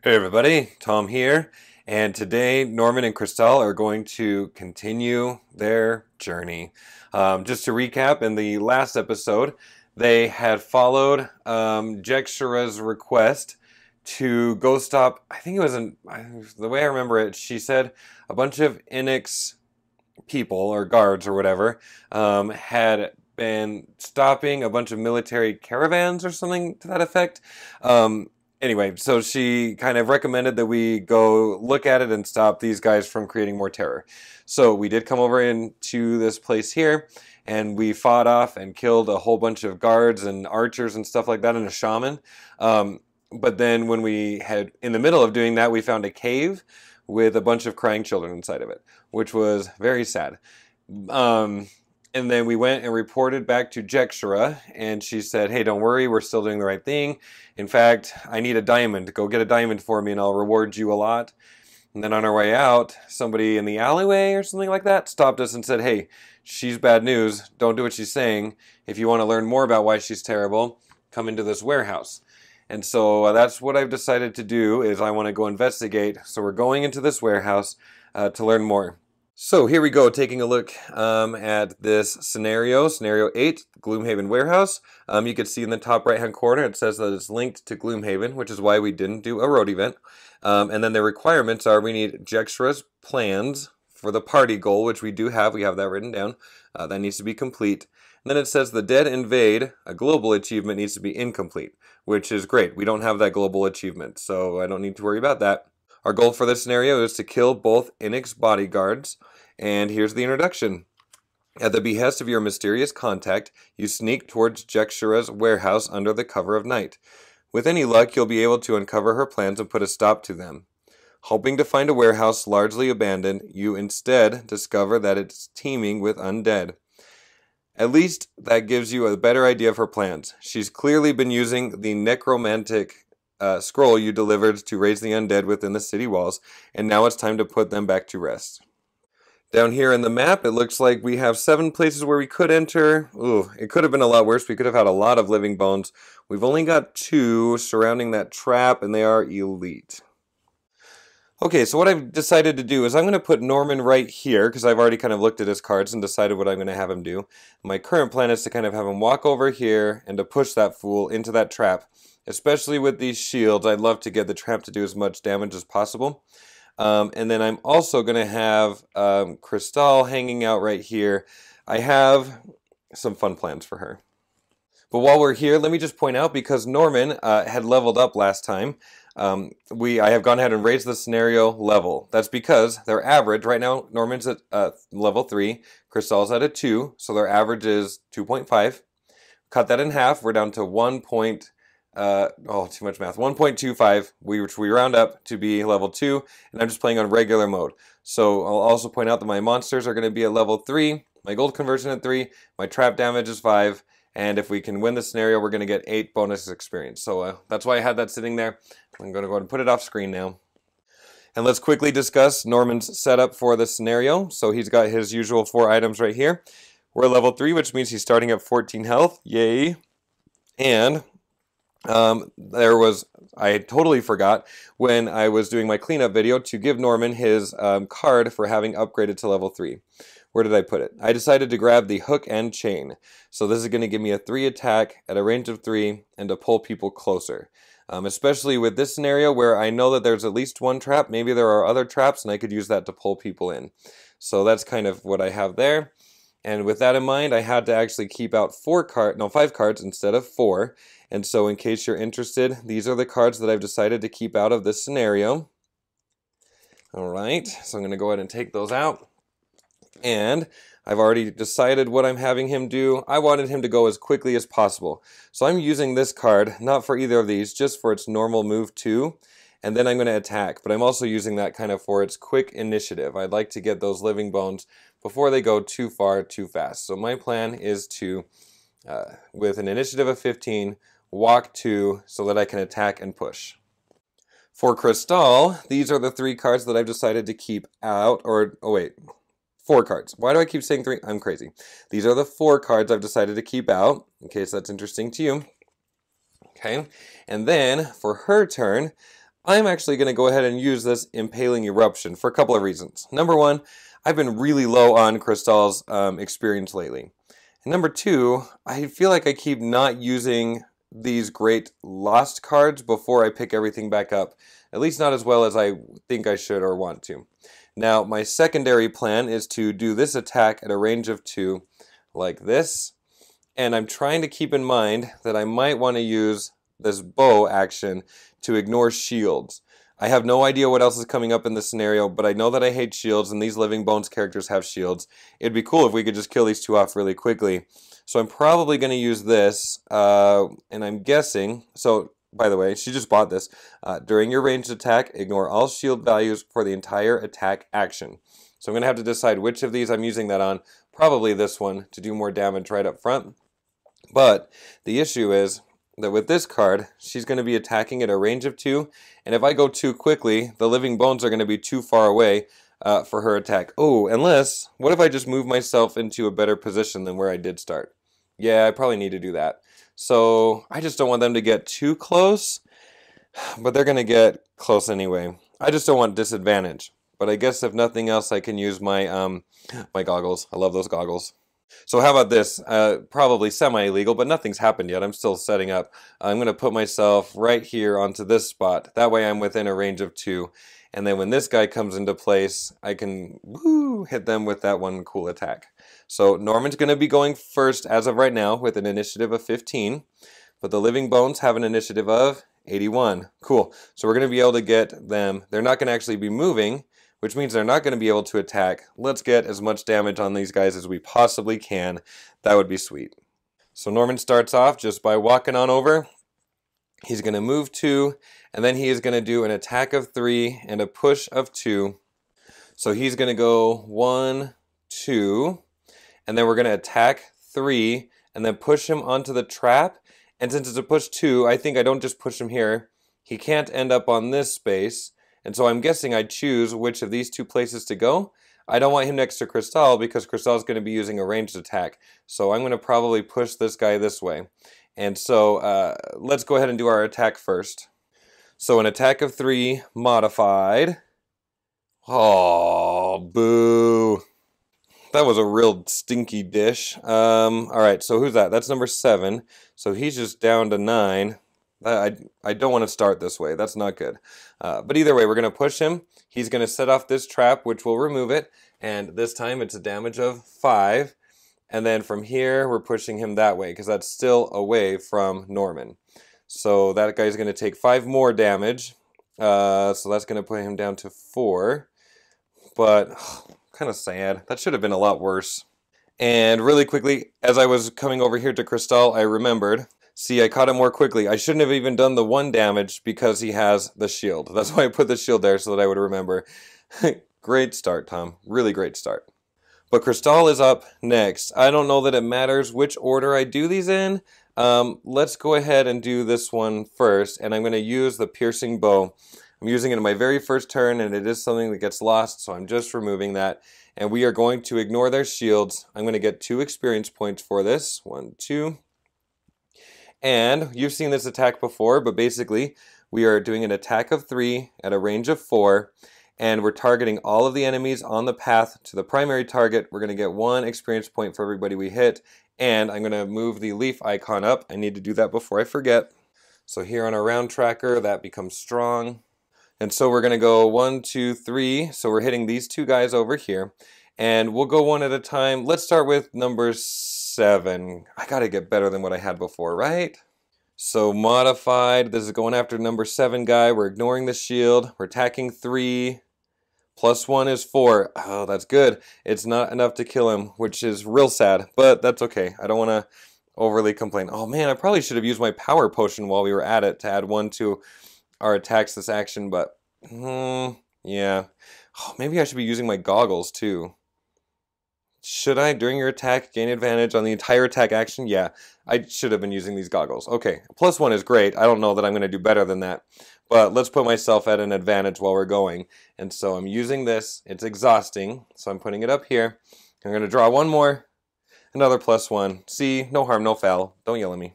Hey everybody, Tom here, and today Norman and Crystále are going to continue their journey. Just to recap, in the last episode, they had followed Jeksherah's request to go stop. I think it was the way I remember it. She said a bunch of Inox people or guards or whatever had been stopping a bunch of military caravans or something to that effect. Anyway, so she kind of recommended that we go look at it and stop these guys from creating more terror. So we did come over into this place here, and we fought off and killed a whole bunch of guards and archers and stuff like that, and a shaman. But then when we had, in the middle of doing that, we found a cave with a bunch of crying children inside of it, which was very sad. And then we went and reported back to Jeksherah, and she said, hey, don't worry, we're still doing the right thing. In fact, I need a diamond. Go get a diamond for me and I'll reward you a lot. And then on our way out, somebody in the alleyway or something like that stopped us and said, hey, she's bad news. Don't do what she's saying. If you want to learn more about why she's terrible, come into this warehouse. And so that's what I've decided to do, is I want to go investigate. So we're going into this warehouse to learn more. So here we go, taking a look at this scenario 8, Gloomhaven Warehouse. You can see in the top right hand corner it says that it's linked to Gloomhaven, which is why we didn't do a road event. And then the requirements are we need Jeksherah's plans for the party goal, which we do have. We have that written down. That needs to be complete. And then it says the Dead Invade, a global achievement, needs to be incomplete, which is great. We don't have that global achievement, so I don't need to worry about that. Our goal for this scenario is to kill both Inox bodyguards, and here's the introduction. At the behest of your mysterious contact, you sneak towards Jeksherah's warehouse under the cover of night. With any luck, you'll be able to uncover her plans and put a stop to them. Hoping to find a warehouse largely abandoned, you instead discover that it's teeming with undead. At least that gives you a better idea of her plans. She's clearly been using the necromantic scroll you delivered to raise the undead within the city walls, and now it's time to put them back to rest. Down here in the map, it looks like we have 7 places where we could enter. Ooh, it could have been a lot worse. We could have had a lot of living bones. We've only got 2 surrounding that trap, and they are elite. Okay, so what I've decided to do is I'm going to put Norman right here, because I've already kind of looked at his cards and decided what I'm going to have him do. My current plan is to kind of have him walk over here and to push that fool into that trap. Especially with these shields, I'd love to get the trap to do as much damage as possible. And then I'm also going to have Crystále hanging out right here. I have some fun plans for her. But while we're here, let me just point out, because Norman had leveled up last time, I have gone ahead and raised the scenario level. That's because their average, right now, Norman's at level 3, Crystále's at a 2, so their average is 2.5. Cut that in half, we're down to too much math. 1.25, which we round up to be level 2, and I'm just playing on regular mode. So I'll also point out that my monsters are going to be at level 3, my gold conversion at 3, my trap damage is 5, and if we can win the scenario, we're going to get 8 bonus experience. So that's why I had that sitting there. I'm going to go ahead and put it off screen now. And let's quickly discuss Norman's setup for the scenario. So he's got his usual 4 items right here. We're at level 3, which means he's starting at 14 health. Yay! And I totally forgot when I was doing my cleanup video to give Norman his card for having upgraded to level 3. Where did I put it? I decided to grab the hook and chain. So this is going to give me a 3 attack at a range of 3 and to pull people closer. Especially with this scenario where I know that there's at least 1 trap. Maybe there are other traps and I could use that to pull people in. So that's kind of what I have there. And with that in mind, I had to actually keep out 5 cards instead of 4. And so in case you're interested, these are the cards that I've decided to keep out of this scenario. Alright, so I'm going to go ahead and take those out. And I've already decided what I'm having him do. I wanted him to go as quickly as possible. So I'm using this card, not for either of these, just for its normal move 2. And then I'm going to attack. But I'm also using that kind of for its quick initiative. I'd like to get those living bones before they go too far, too fast. So my plan is to, with an initiative of 15, walk 2 so that I can attack and push. For Crystále, these are the 3 cards that I've decided to keep out, 4 cards. Why do I keep saying 3? I'm crazy. These are the 4 cards I've decided to keep out, in case that's interesting to you. Okay, and then for her turn, I'm actually going to go ahead and use this Impaling Eruption for a couple of reasons. Number one, I've been really low on Crystále's experience lately. And number two, I feel like I keep not using these great lost cards before I pick everything back up. At least not as well as I think I should or want to. Now, my secondary plan is to do this attack at a range of 2, like this. And I'm trying to keep in mind that I might want to use this bow action to ignore shields. I have no idea what else is coming up in this scenario, but I know that I hate shields, and these Living Bones characters have shields. It'd be cool if we could just kill these two off really quickly. So I'm probably going to use this, and I'm guessing, so by the way, she just bought this. During your ranged attack, ignore all shield values for the entire attack action. So I'm going to have to decide which of these I'm using that on. Probably this one to do more damage right up front. But the issue is that with this card, she's going to be attacking at a range of 2, and if I go too quickly, the Living Bones are going to be too far away for her attack. Oh, unless, what if I just move myself into a better position than where I did start? Yeah, I probably need to do that. So I just don't want them to get too close, but they're going to get close anyway. I just don't want disadvantage. But I guess if nothing else, I can use my my goggles. I love those goggles. So how about this? Probably semi-illegal, but nothing's happened yet. I'm still setting up. I'm going to put myself right here onto this spot. That way I'm within a range of 2. And then when this guy comes into place, I can hit them with that one cool attack. So Norman's going to be going first as of right now with an initiative of 15. But the Living Bones have an initiative of 81. Cool. So we're going to be able to get them. They're not going to actually be moving, which means they're not going to be able to attack. Let's get as much damage on these guys as we possibly can. That would be sweet. So Norman starts off just by walking on over. He's going to move 2, and then he is going to do an attack of 3 and a push of 2. So he's going to go 1, 2, and then we're going to attack 3, and then push him onto the trap. And since it's a push 2, I think I don't just push him here. He can't end up on this space. And so I'm guessing I choose which of these 2 places to go. I don't want him next to Crystále because Crystále is going to be using a ranged attack. So I'm going to probably push this guy this way. And so let's go ahead and do our attack first. So an attack of 3 modified. Oh, boo. That was a real stinky dish. Alright, so who's that? That's number 7. So he's just down to 9. I don't want to start this way. That's not good. But either way, we're going to push him. He's going to set off this trap, which will remove it. And this time it's a damage of 5. And then from here, we're pushing him that way, because that's still away from Norman. So that guy's going to take 5 more damage. So that's going to put him down to 4. But kind of sad. That should have been a lot worse. And really quickly, as I was coming over here to Crystále, I remembered. See, I caught him more quickly. I shouldn't have even done the 1 damage because he has the shield. That's why I put the shield there, so that I would remember. Great start, Tom. Really great start. But Crystále is up next. I don't know that it matters which order I do these in. Let's go ahead and do this one first. And I'm going to use the piercing bow. I'm using it in my very first turn, and it is something that gets lost, so I'm just removing that. And we are going to ignore their shields. I'm going to get 2 experience points for this. 1, 2. And you've seen this attack before, but basically we are doing an attack of 3 at a range of 4, and we're targeting all of the enemies on the path to the primary target. We're going to get 1 experience point for everybody we hit, and I'm going to move the leaf icon up. I need to do that before I forget. So here on our round tracker, that becomes strong. And so we're going to go 1, 2, 3. So we're hitting these 2 guys over here, and we'll go one at a time. Let's start with number 7. I gotta get better than what I had before, right? So modified, this is going after number 7 guy. We're ignoring the shield. We're attacking 3. Plus 1 is 4. Oh, that's good. It's not enough to kill him, which is real sad, but that's okay. I don't want to overly complain. Oh man, I probably should have used my power potion while we were at it to add 1 to our attacks this action, but yeah. Oh, maybe I should be using my goggles too. Should I, during your attack, gain advantage on the entire attack action? Yeah, I should have been using these goggles. Okay, plus 1 is great. I don't know that I'm going to do better than that. But let's put myself at an advantage while we're going. And so I'm using this. It's exhausting, so I'm putting it up here. I'm going to draw 1 more. Another plus 1. See, no harm, no foul. Don't yell at me.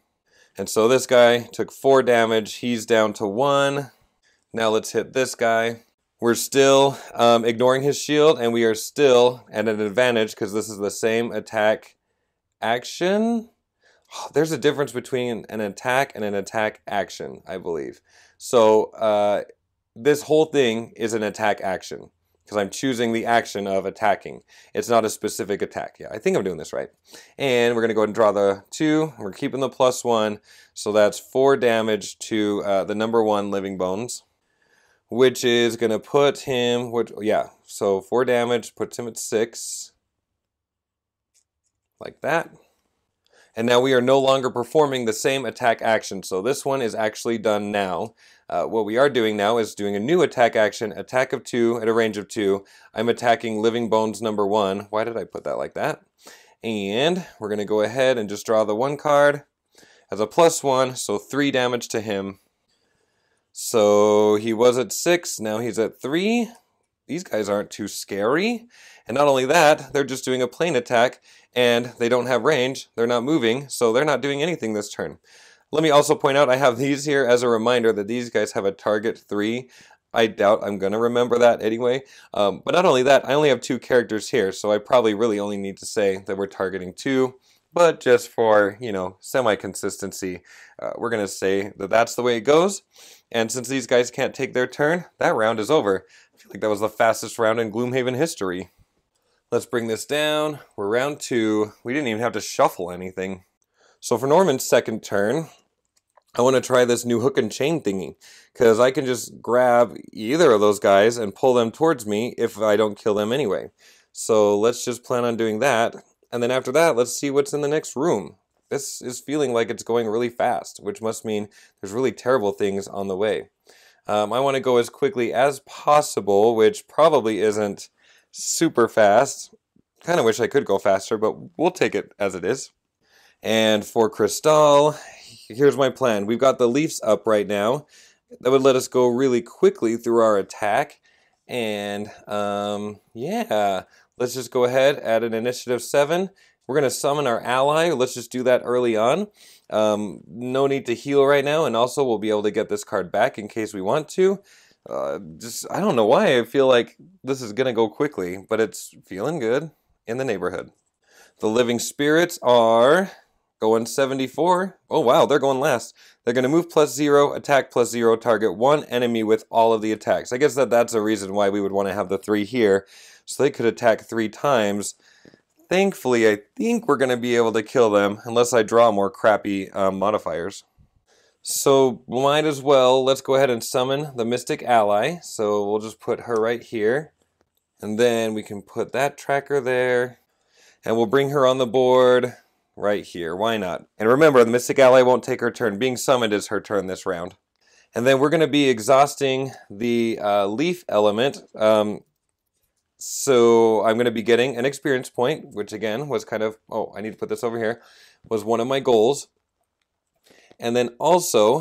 And so this guy took 4 damage. He's down to 1. Now let's hit this guy. We're still ignoring his shield, and we are still at an advantage because this is the same attack action. Oh, there's a difference between an attack and an attack action, I believe. So this whole thing is an attack action because I'm choosing the action of attacking. It's not a specific attack. Yeah, I think I'm doing this right. And we're going to go ahead and draw the 2. We're keeping the +1. So that's 4 damage to the number 1 living bones, which is going to put him, so 4 damage puts him at 6. Like that. And now we are no longer performing the same attack action. So this one is actually done now. What we are doing now is doing a new attack action, attack of 2 at a range of 2. I'm attacking living bones number 1. Why did I put that like that? And we're going to go ahead and just draw the 1 card as a +1, so 3 damage to him. So he was at 6, now he's at 3. These guys aren't too scary. And not only that, they're just doing a plain attack, and they don't have range. They're not moving, so they're not doing anything this turn. Let me also point out I have these here as a reminder that these guys have a target 3. I doubt I'm going to remember that anyway. But not only that, I only have 2 characters here, so I probably really only need to say that we're targeting 2. But just for, semi-consistency, we're going to say that that's the way it goes. And since these guys can't take their turn, that round is over. I feel like that was the fastest round in Gloomhaven history. Let's bring this down. We're round 2. We didn't even have to shuffle anything. So for Norman's second turn, I want to try this new hook and chain thingy, because I can just grab either of those guys and pull them towards me if I don't kill them anyway. So let's just plan on doing that. And then after that, let's see what's in the next room. This is feeling like it's going really fast, which must mean there's really terrible things on the way. I want to go as quickly as possible, which probably isn't super fast. Kind of wish I could go faster, but we'll take it as it is. And for Crystále, here's my plan. We've got the leaves up right now. That would let us go really quickly through our attack. And yeah, let's just go ahead, add an initiative 7. We're going to summon our ally. Let's just do that early on. No need to heal right now, and also we'll be able to get this card back in case we want to. I don't know why I feel like this is going to go quickly, but it's feeling good in the neighborhood. The living spirits are going 74. Oh wow, they're going last. They're going to move +0, attack +0, target 1 enemy with all of the attacks. I guess that's a reason why we would want to have the 3 here, so they could attack 3 times. Thankfully, I think we're going to be able to kill them, unless I draw more crappy modifiers. So, might as well, let's go ahead and summon the Mystic Ally. So, we'll just put her right here. And then we can put that tracker there. And we'll bring her on the board right here. Why not? And remember, the Mystic Ally won't take her turn. Being summoned is her turn this round. And then we're going to be exhausting the leaf element. So I'm going to be getting an experience point, which again was kind of, I need to put this over here, was one of my goals. And then also,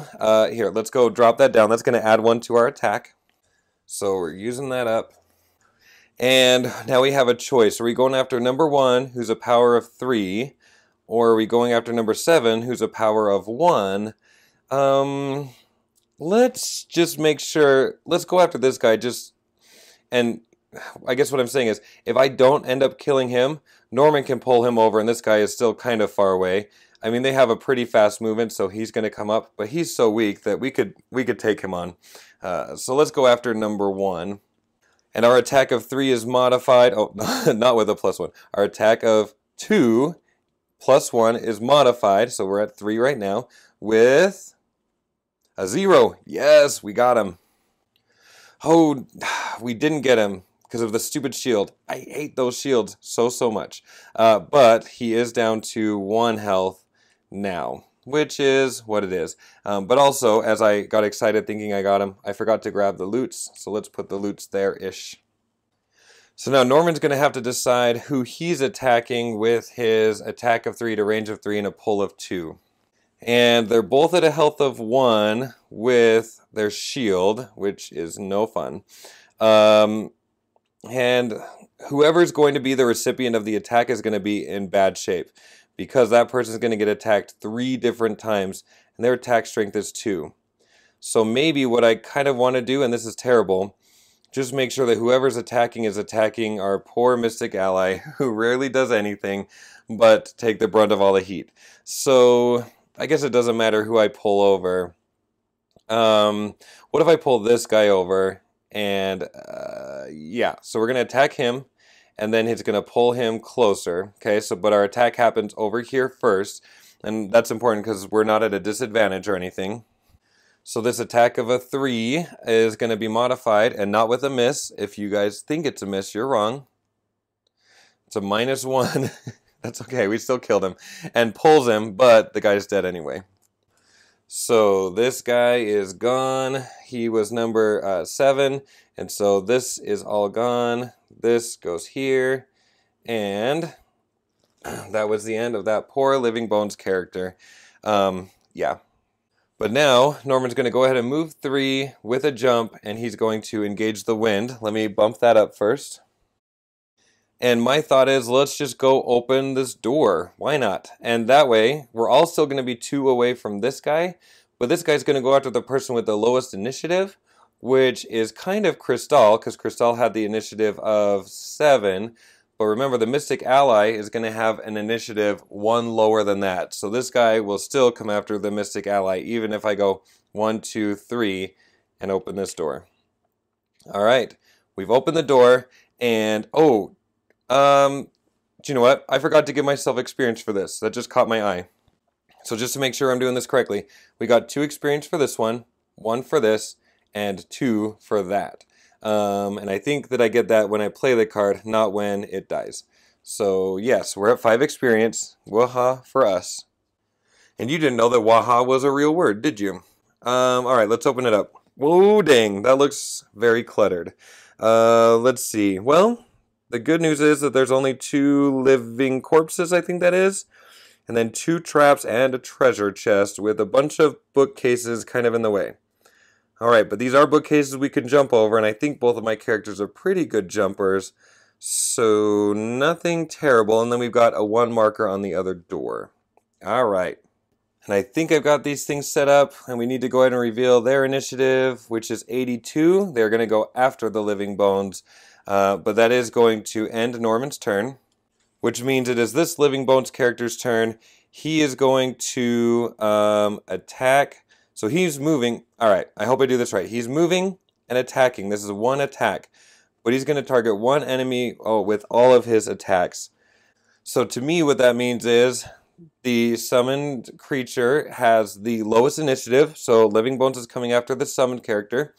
here, let's go drop that down. That's going to add 1 to our attack. So we're using that up. And now we have a choice. Are we going after number 1, who's a power of 3, or are we going after number 7, who's a power of 1? Let's just make sure, let's go after this guy and I guess what I'm saying is, if I don't end up killing him, Norman can pull him over, and this guy is still kind of far away. I mean, they have a pretty fast movement, so he's going to come up, but he's so weak that we could take him on. So let's go after number 1. And our attack of 3 is modified. Oh, not with a +1. Our attack of 2 +1 is modified, so we're at 3 right now, with a 0. Yes, we got him. Oh, we didn't get him because of the stupid shield. I hate those shields so much. But he is down to 1 health now, which is what it is. But also, as I got excited thinking I got him, I forgot to grab the loots. So let's put the loots there-ish. So now Norman's going to have to decide who he's attacking with his attack of 3 to range of 3 and a pull of 2. And they're both at a health of 1 with their shield, which is no fun. And whoever's going to be the recipient of the attack is going to be in bad shape, because that person is going to get attacked 3 different times, and their attack strength is 2. So maybe what I kind of want to do, and this is terrible, just make sure that whoever's attacking is attacking our poor Mystic ally, who rarely does anything but take the brunt of all the heat. So I guess it doesn't matter who I pull over. What if I pull this guy over? And yeah, so we're going to attack him, and then it's going to pull him closer. Okay, so but our attack happens over here first, and that's important because we're not at a disadvantage or anything. So this attack of a 3 is going to be modified, and not with a miss. If you guys think it's a miss, you're wrong. It's a -1. That's okay, we still killed him. And pulls him, but the guy's dead anyway. So this guy is gone. He was number 7, and so this is all gone. This goes here, and that was the end of that poor Living Bones character. Yeah. But now, Norman's going to go ahead and move 3 with a jump, and he's going to engage the wind. Let me bump that up first. And my thought is, let's just go open this door. Why not? And that way, we're all still going to be 2 away from this guy, but this guy's going to go after the person with the lowest initiative, which is kind of Crystále, because Crystále had the initiative of 7. But remember, the Mystic Ally is going to have an initiative 1 lower than that. So this guy will still come after the Mystic Ally, even if I go 1, 2, 3, and open this door. All right, we've opened the door, and do you know what? I forgot to give myself experience for this. That just caught my eye. So just to make sure I'm doing this correctly, we got 2 experience for this one, 1 for this, and 2 for that. And I think that I get that when I play the card, not when it dies. So yes, we're at 5 experience. Waha for us. And you didn't know that waha was a real word, did you? Alright, let's open it up. Whoa, dang, that looks very cluttered. Let's see. Well, the good news is that there's only 2 living corpses, I think that is. And then 2 traps and a treasure chest with a bunch of bookcases kind of in the way. Alright, but these are bookcases we can jump over, and I think both of my characters are pretty good jumpers. So, nothing terrible. And then we've got a 1 marker on the other door. Alright. And I think I've got these things set up, and we need to go ahead and reveal their initiative, which is 82. They're going to go after the Living Bones, but that is going to end Norman's turn, which means it is this Living Bones character's turn. He is going to attack. So he's moving. All right, I hope I do this right. He's moving and attacking. This is 1 attack, but he's going to target 1 enemy with all of his attacks. So to me, what that means is the summoned creature has the lowest initiative. So Living Bones is coming after the summoned character,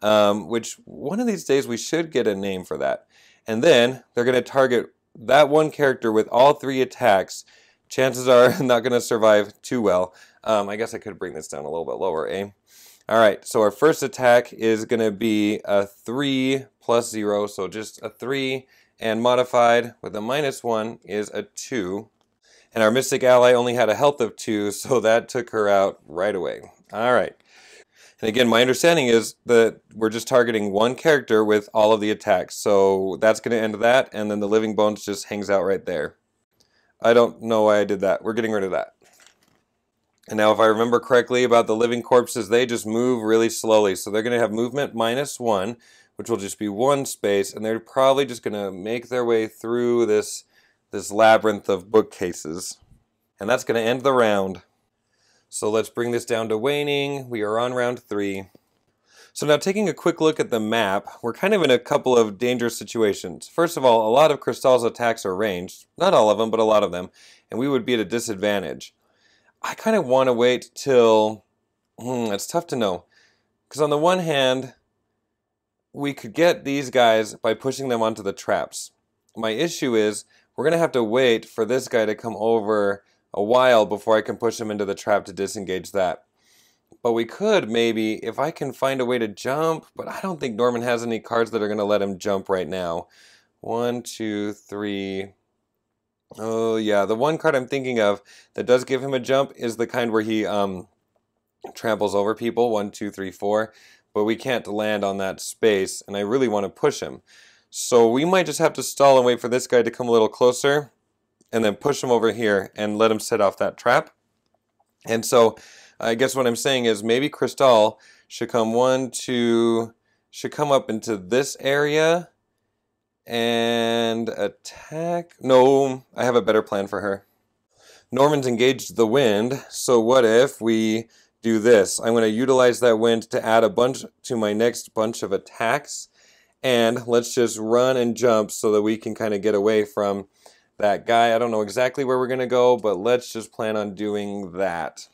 which one of these days we should get a name for that. And then they're going to target that 1 character with all 3 attacks. Chances are not going to survive too well. I guess I could bring this down a little bit lower, eh? Alright, so our first attack is going to be a 3 plus 0, so just a 3, and modified with a -1 is a 2. And our Mystic Ally only had a health of 2, so that took her out right away. Alright. And again, my understanding is that we're just targeting 1 character with all of the attacks, so that's going to end that, and then the Living Bones just hangs out right there. I don't know why I did that. We're getting rid of that. And now if I remember correctly about the living corpses, they just move really slowly. So they're going to have movement -1, which will just be 1 space. And they're probably just going to make their way through this labyrinth of bookcases. And that's going to end the round. So let's bring this down to waning. We are on round 3. So now taking a quick look at the map, we're kind of in a couple of dangerous situations. First of all, a lot of Crystále's attacks are ranged. Not all of them, but a lot of them. And we would be at a disadvantage. I kind of want to wait till... it's tough to know. Because on the one hand, we could get these guys by pushing them onto the traps. My issue is, we're going to have to wait for this guy to come over a while before I can push him into the trap to disengage that. But we could maybe, if I can find a way to jump, but I don't think Norman has any cards that are going to let him jump right now. 1, 2, 3... Oh yeah, the one card I'm thinking of that does give him a jump is the kind where he tramples over people, 1, 2, 3, 4, but we can't land on that space, and I really want to push him. So we might just have to stall and wait for this guy to come a little closer, and then push him over here and let him set off that trap. And so I guess what I'm saying is maybe Crystále should come 1, 2, should come up into this area and attack. No, I have a better plan for her. Norman's engaged the wind, so what if we do this? I'm going to utilize that wind to add a bunch to my next bunch of attacks, and let's just run and jump so that we can kind of get away from that guy. I don't know exactly where we're going to go, but let's just plan on doing that.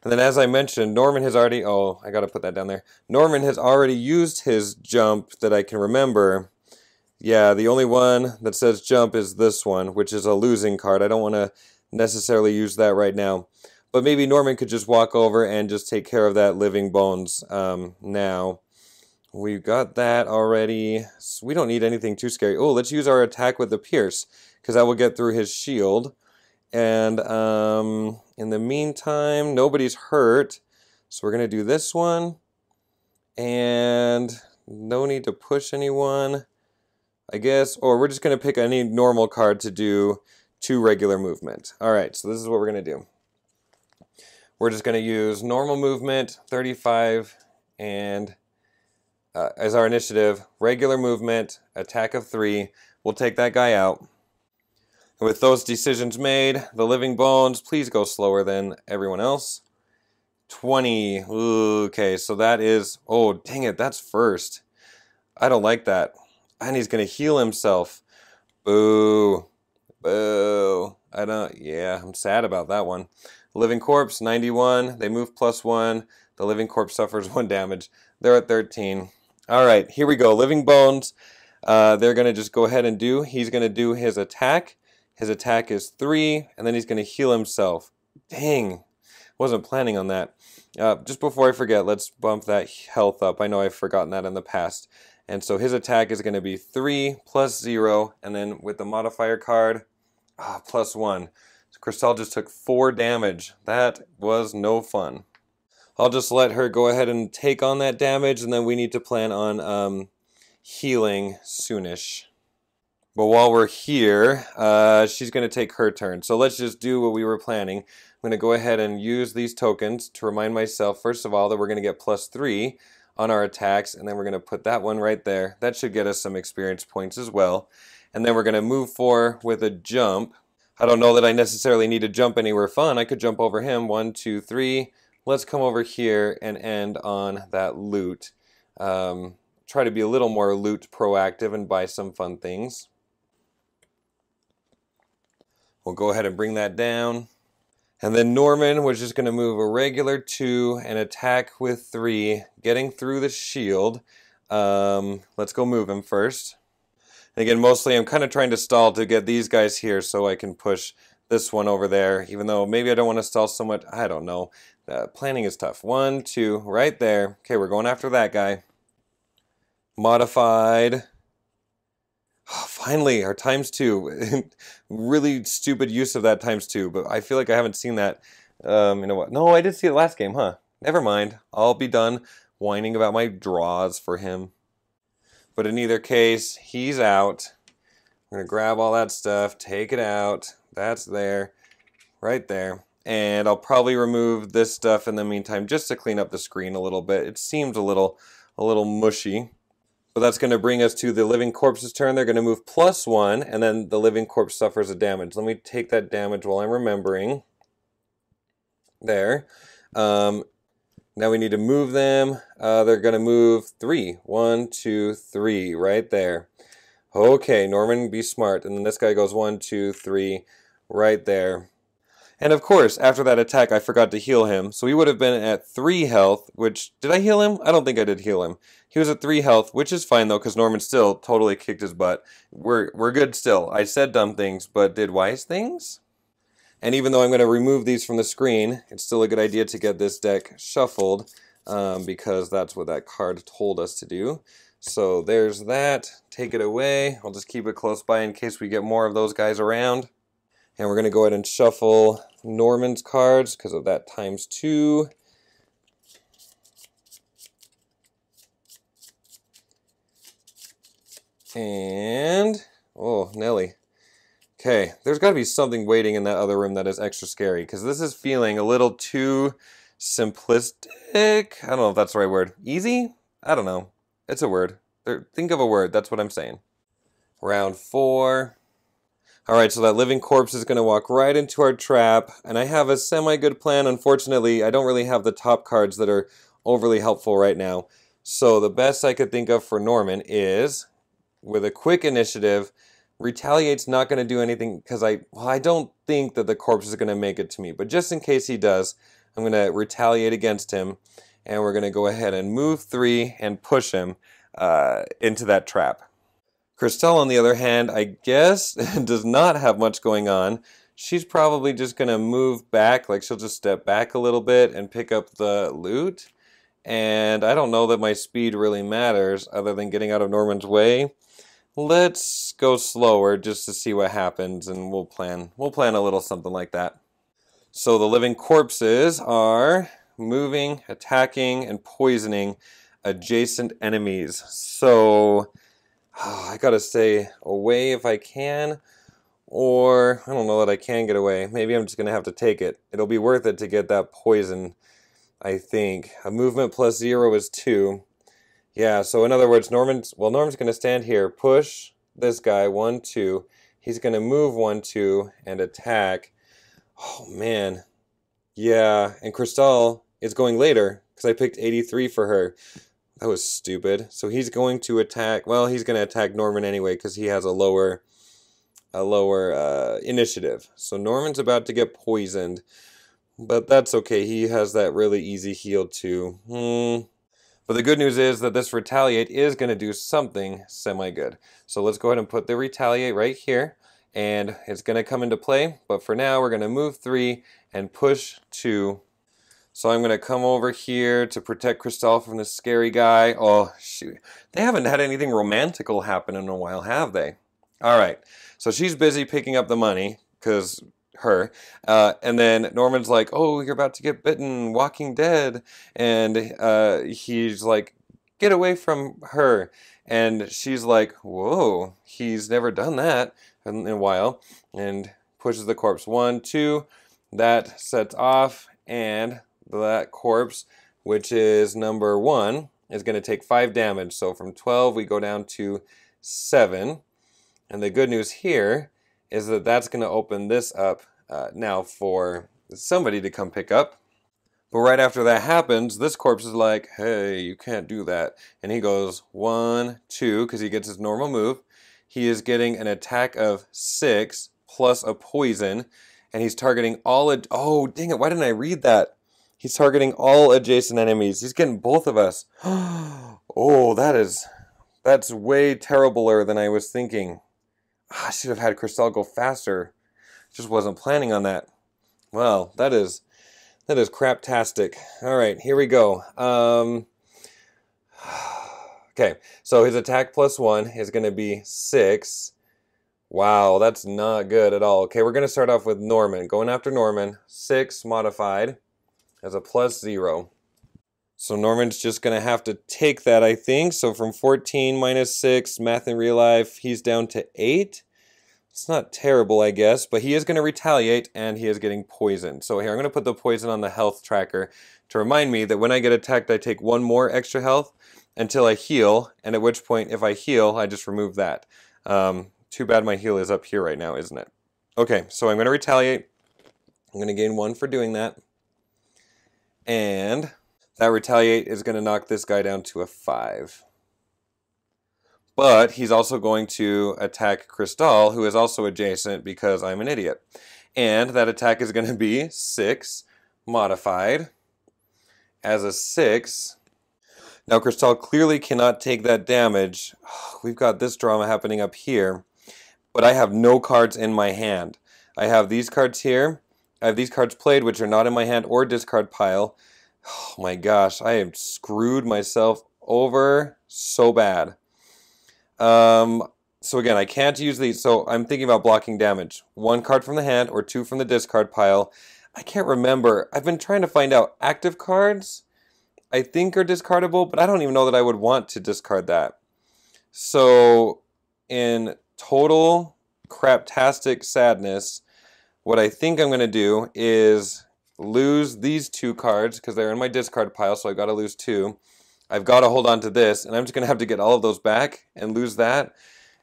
And then as I mentioned, Norman has already, oh, I got to put that down there. Norman has already used his jump that I can remember. Yeah, the only one that says jump is this one, which is a losing card. I don't want to necessarily use that right now. But maybe Norman could just walk over and just take care of that living bones now. We've got that already. So we don't need anything too scary. Oh, let's use our attack with the pierce, because that will get through his shield. And in the meantime, nobody's hurt. So we're going to do this one. And no need to push anyone, I guess. Or we're just going to pick any normal card to do 2 regular movement. All right, so this is what we're going to do. We're just going to use normal movement, 35, and as our initiative, regular movement, attack of 3. We'll take that guy out. And with those decisions made, the living bones, please go slower than everyone else. 20. Ooh, okay, so that is, oh, dang it, that's first. I don't like that. And he's going to heal himself. Boo. Boo. Yeah, I'm sad about that one. Living Corpse, 91. They move +1. The Living Corpse suffers 1 damage. They're at 13. All right, here we go. Living Bones. They're going to just go ahead and do. He's going to do his attack. His attack is 3, and then he's going to heal himself. Dang. Wasn't planning on that. Just before I forget, let's bump that health up. I know I've forgotten that in the past. And so his attack is going to be 3 plus 0, and then with the modifier card, +1. So Crystále just took 4 damage. That was no fun. I'll just let her go ahead and take on that damage, and then we need to plan on healing soonish. But while we're here, she's going to take her turn. So let's just do what we were planning. I'm going to go ahead and use these tokens to remind myself, first of all, that we're going to get +3 on our attacks, and then we're going to put that one right there. That should get us some experience points as well. And then we're going to move 4 with a jump. I don't know that I necessarily need to jump anywhere fun. I could jump over him. 1, 2, 3. Let's come over here and end on that loot. Try to be a little more loot proactive and buy some fun things. We'll go ahead and bring that down. And then Norman was just going to move a regular 2 and attack with 3, getting through the shield. Let's go move him first. And again, mostly I'm kind of trying to stall to get these guys here so I can push this one over there, even though maybe I don't want to stall so much. I don't know. Planning is tough. 1, 2, right there. Okay, we're going after that guy. Modified. Oh, finally, our ×2. Really stupid use of that ×2, but I feel like I haven't seen that in a while. No, I did see it last game, huh? Never mind. I'll be done whining about my draws for him. But in either case, he's out. I'm going to grab all that stuff, take it out. That's there, right there. And I'll probably remove this stuff in the meantime just to clean up the screen a little bit. It seems a little mushy. But that's going to bring us to the Living Corpse's turn. They're going to move +1, and then the Living Corpse suffers a damage. Let me take that damage while I'm remembering. There. Now we need to move them. They're going to move 3. 1, 2, 3, right there. Okay, Norman, be smart. And then this guy goes 1, 2, 3, right there. And of course, after that attack, I forgot to heal him. So he would have been at 3 health, which, did I heal him? I don't think I did heal him. He was at 3 health, which is fine though, because Norman still totally kicked his butt. We're good still. I said dumb things, but did wise things? And even though I'm going to remove these from the screen, it's still a good idea to get this deck shuffled, because that's what that card told us to do. So there's that. Take it away. I'll just keep it close by in case we get more of those guys around. And we're going to go ahead and shuffle Norman's cards because of that ×2. And, oh, Nelly. Okay, there's got to be something waiting in that other room that is extra scary because this is feeling a little too simplistic. I don't know if that's the right word. Easy? I don't know. It's a word. Think of a word. That's what I'm saying. Round 4. All right, so that living corpse is going to walk right into our trap, and I have a semi-good plan. Unfortunately, I don't really have the top cards that are overly helpful right now. So the best I could think of for Norman is, with a quick initiative, Retaliate's not going to do anything because I don't think that the corpse is going to make it to me. But just in case he does, I'm going to retaliate against him, and we're going to go ahead and move 3 and push him into that trap. Crystále, on the other hand, I guess, does not have much going on. She's probably just going to move back, like she'll just step back a little bit and pick up the loot. And I don't know that my speed really matters other than getting out of Norman's way. Let's go slower just to see what happens, and we'll plan a little something like that. So the living corpses are moving, attacking, and poisoning adjacent enemies. So I gotta stay away if I can, or I don't know that I can get away. Maybe I'm just gonna have to take it. It'll be worth it to get that poison, I think. A movement plus 0 is 2. Yeah, so in other words, Norman's gonna stand here, push this guy, 1, 2. He's gonna move 1, 2, and attack. Oh man. Yeah, and Crystále is going later, because I picked 83 for her. That was stupid. So he's going to attack, well, he's going to attack Norman anyway because he has a lower initiative. So Norman's about to get poisoned, but that's okay. He has that really easy heal too. But the good news is that this Retaliate is going to do something semi-good. So let's go ahead and put the Retaliate right here, and it's going to come into play. But for now, we're going to move 3 and push 2. So I'm going to come over here to protect Crystále from this scary guy. Oh, shoot. They haven't had anything romantical happen in a while, have they? All right. So she's busy picking up the money, because her. And then Norman's like, oh, you're about to get bitten, Walking Dead. And he's like, get away from her. And she's like, whoa, he's never done that in a while. And pushes the corpse. 1, 2. That sets off, and that corpse, which is number 1, is going to take 5 damage. So from 12, we go down to 7. And the good news here is that that's going to open this up now for somebody to come pick up. But right after that happens, this corpse is like, hey, you can't do that. And he goes 1, 2, because he gets his normal move. He is getting an attack of 6 plus a poison. And he's targeting all... Oh, dang it, why didn't I read that? He's targeting all adjacent enemies. He's getting both of us. Oh, that's way terribler than I was thinking. I should have had Crystále go faster. Just wasn't planning on that. Well, that is craptastic. All right, here we go. Okay, so his attack plus 1 is going to be 6. Wow, that's not good at all. Okay, we're going to start off with Norman. Going after Norman. 6 modified as a plus 0. So Norman's just going to have to take that, I think. So from 14 minus 6, math in real life, he's down to 8. It's not terrible, I guess, but he is going to retaliate, and he is getting poisoned. So here, I'm going to put the poison on the health tracker to remind me that when I get attacked, I take 1 more extra health until I heal, and at which point, if I heal, I just remove that. Too bad my heal is up here right now, isn't it? Okay, so I'm going to retaliate. I'm going to gain 1 for doing that. And that retaliate is going to knock this guy down to a 5. But he's also going to attack Crystále, who is also adjacent because I'm an idiot. And that attack is going to be 6 modified as a 6. Now Crystále clearly cannot take that damage. We've got this drama happening up here. But I have no cards in my hand. I have these cards here. I have these cards played, which are not in my hand or discard pile. Oh my gosh, I have screwed myself over so bad. So again, I can't use these. So I'm thinking about blocking damage. 1 card from the hand or 2 from the discard pile. I can't remember. I've been trying to find out. Active cards, I think, are discardable, but I don't even know that I would want to discard that. So in total craptastic sadness, what I think I'm going to do is lose these 2 cards because they're in my discard pile, so I got to lose 2. I've got to hold on to this, and I'm just going to have to get all of those back and lose that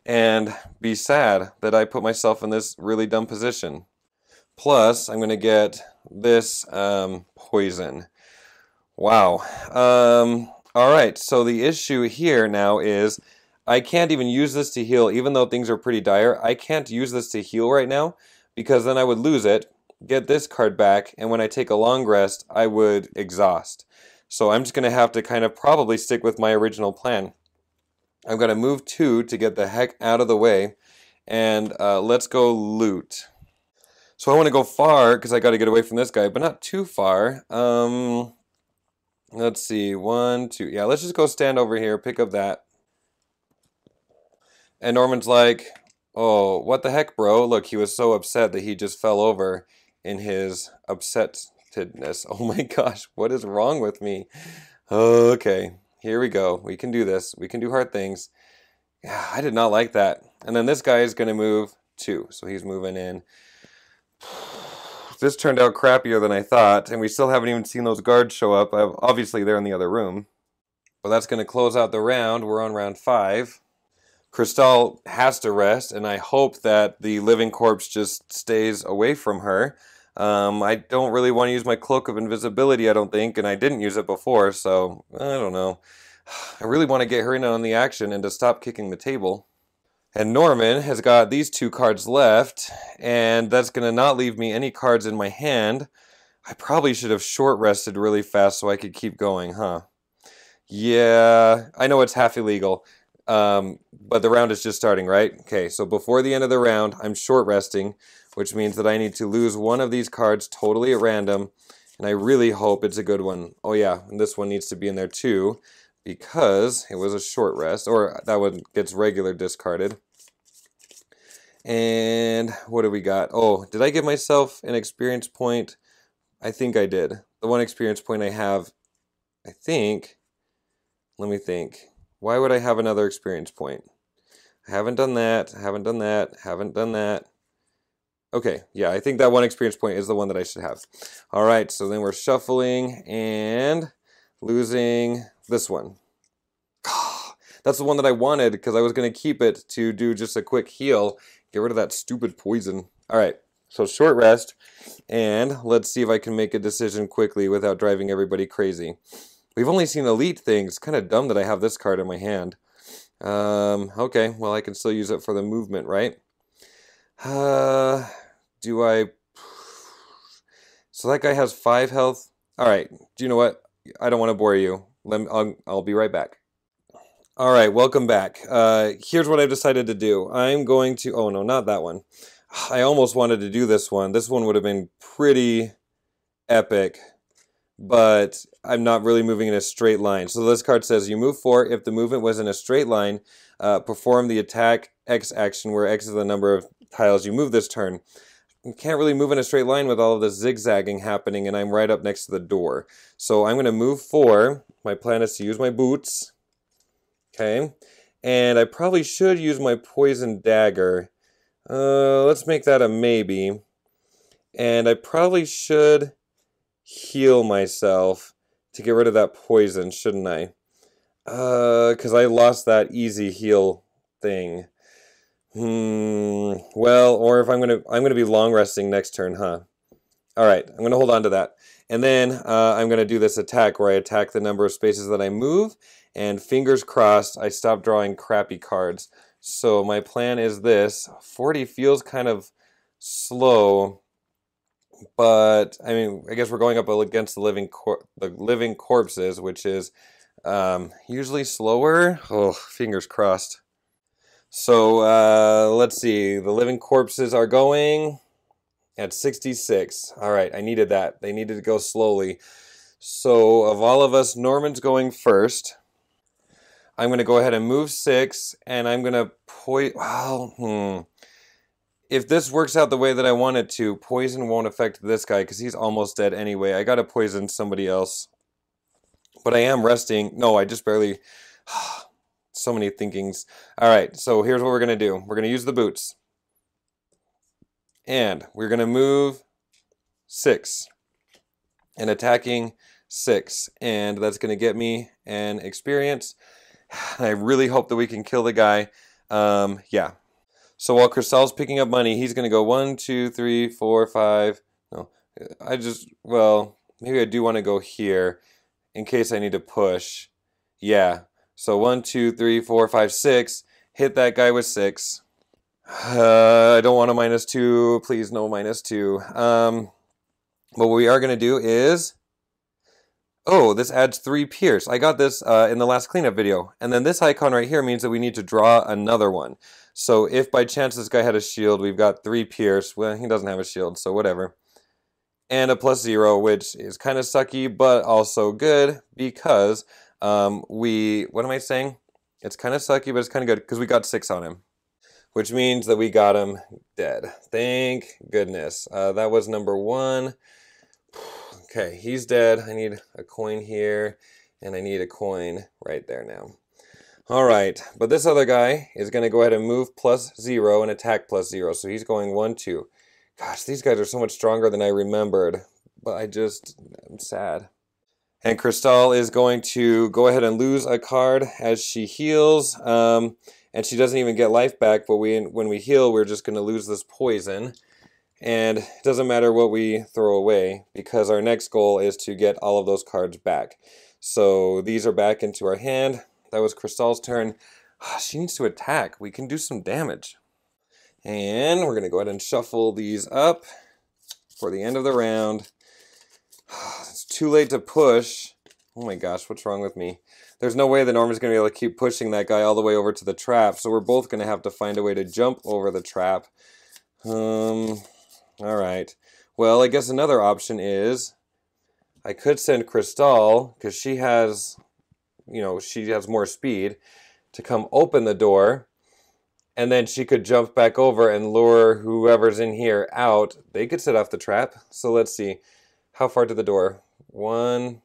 and be sad that I put myself in this really dumb position. Plus, I'm going to get this poison. Wow. All right, so the issue here now is I can't even use this to heal, even though things are pretty dire. I can't use this to heal right now because then I would lose it, get this card back, and when I take a long rest, I would exhaust. So I'm just going to have to kind of probably stick with my original plan. I'm going to move 2 to get the heck out of the way, and let's go loot. So I want to go far because I got to get away from this guy, but not too far. Let's see, 1, 2. Yeah, let's just go stand over here, pick up that. And Norman's like, oh, what the heck, bro? Look, he was so upset that he just fell over in his upsetedness. Oh my gosh, what is wrong with me? Okay, here we go. We can do this. We can do hard things. Yeah, I did not like that. And then this guy is going to move 2, so he's moving in. This turned out crappier than I thought, and we still haven't even seen those guards show up. Obviously, they're in the other room. But that's going to close out the round. We're on round 5. Crystále has to rest, and I hope that the living corpse just stays away from her. I don't really want to use my cloak of invisibility, I don't think, and I didn't use it before, so I don't know. I really want to get her in on the action and to stop kicking the table. And Norman has got these 2 cards left, and that's going to not leave me any cards in my hand. I probably should have short rested really fast so I could keep going, huh? Yeah, I know it's half illegal, but the round is just starting, right? Okay, so before the end of the round, I'm short resting, which means that I need to lose one of these cards totally at random, and I really hope it's a good one. Oh yeah, and this one needs to be in there too, because it was a short rest, or that one gets regular discarded. And what do we got? Oh, did I give myself an experience point? I think I did. The 1 experience point I have, I think, let me think. Why would I have another experience point? I haven't done that, haven't done that, haven't done that. Okay, yeah, I think that 1 experience point is the one that I should have. All right, so then we're shuffling and losing this one. That's the one that I wanted because I was going to keep it to do just a quick heal. Get rid of that stupid poison. All right, so short rest, and let's see if I can make a decision quickly without driving everybody crazy. We've only seen elite things. Kind of dumb that I have this card in my hand. Okay, well, I can still use it for the movement, right? Do I... So that guy has 5 health. All right, do you know what? I don't want to bore you. I'll be right back. All right, welcome back. Here's what I've decided to do. I'm going to... Oh, no, not that one. I almost wanted to do this one. This one would have been pretty epic, but I'm not really moving in a straight line. So this card says, you move 4 if the movement was in a straight line. Perform the attack X action, where X is the number of tiles you move this turn. You can't really move in a straight line with all of this zigzagging happening, and I'm right up next to the door. So I'm going to move 4. My plan is to use my boots. Okay, and I probably should use my poison dagger. Let's make that a maybe. And I probably should heal myself to get rid of that poison, shouldn't I? Because I lost that easy heal thing. Well, or if I'm gonna be long resting next turn, huh? All right, I'm gonna hold on to that. And then I'm going to do this attack where I attack the number of spaces that I move, and fingers crossed I stop drawing crappy cards. So my plan is this. 40 feels kind of slow, but I mean, I guess we're going up against the living corpses, which is usually slower. Oh, fingers crossed. So let's see. The living corpses are going at 66. All right, I needed that. They needed to go slowly. So of all of us, Norman's going first. I'm going to go ahead and move 6, and I'm going to If this works out the way that I want it to, poison won't affect this guy because he's almost dead anyway. I got to poison somebody else. But I am resting. No, I just barely... So many thinkings. All right, so here's what we're going to do. We're going to use the boots. And we're going to move 6. and attacking 6. And that's going to get me an experience. I really hope that we can kill the guy. Yeah. So while Crystále's picking up money, he's going to go 1, 2, 3, 4, 5. No, well, maybe I do want to go here in case I need to push. Yeah. So 1, 2, 3, 4, 5, 6. Hit that guy with 6. I don't want a -2. Please, no -2. What we are going to do is... Oh, this adds 3 pierce. I got this in the last cleanup video. And then this icon right here means that we need to draw another one. So if by chance this guy had a shield, we've got 3 pierce. Well, he doesn't have a shield, so whatever. And a +0, which is kind of sucky, but also good because what am I saying? It's kind of sucky, but it's kind of good because we got 6 on him. Which means that we got him dead. Thank goodness. That was number 1. Okay, he's dead. I need a coin here, and I need a coin right there now. All right, but this other guy is going to go ahead and move +0 and attack +0. So he's going 1, 2. Gosh, these guys are so much stronger than I remembered, but I'm sad. And Crystále is going to go ahead and lose a card as she heals, and she doesn't even get life back, but when we heal, we're just going to lose this poison. And it doesn't matter what we throw away because our next goal is to get all of those cards back. So these are back into our hand. That was Crystále's turn. She needs to attack. We can do some damage. And we're going to go ahead and shuffle these up for the end of the round. It's too late to push. Oh my gosh, what's wrong with me? There's no way that Norman's going to be able to keep pushing that guy all the way over to the trap. So we're both going to have to find a way to jump over the trap. Alright, well, I guess another option is I could send Crystále, because she has more speed, to come open the door, and then she could jump back over and lure whoever's in here out. They could set off the trap. So let's see, how far to the door? 1,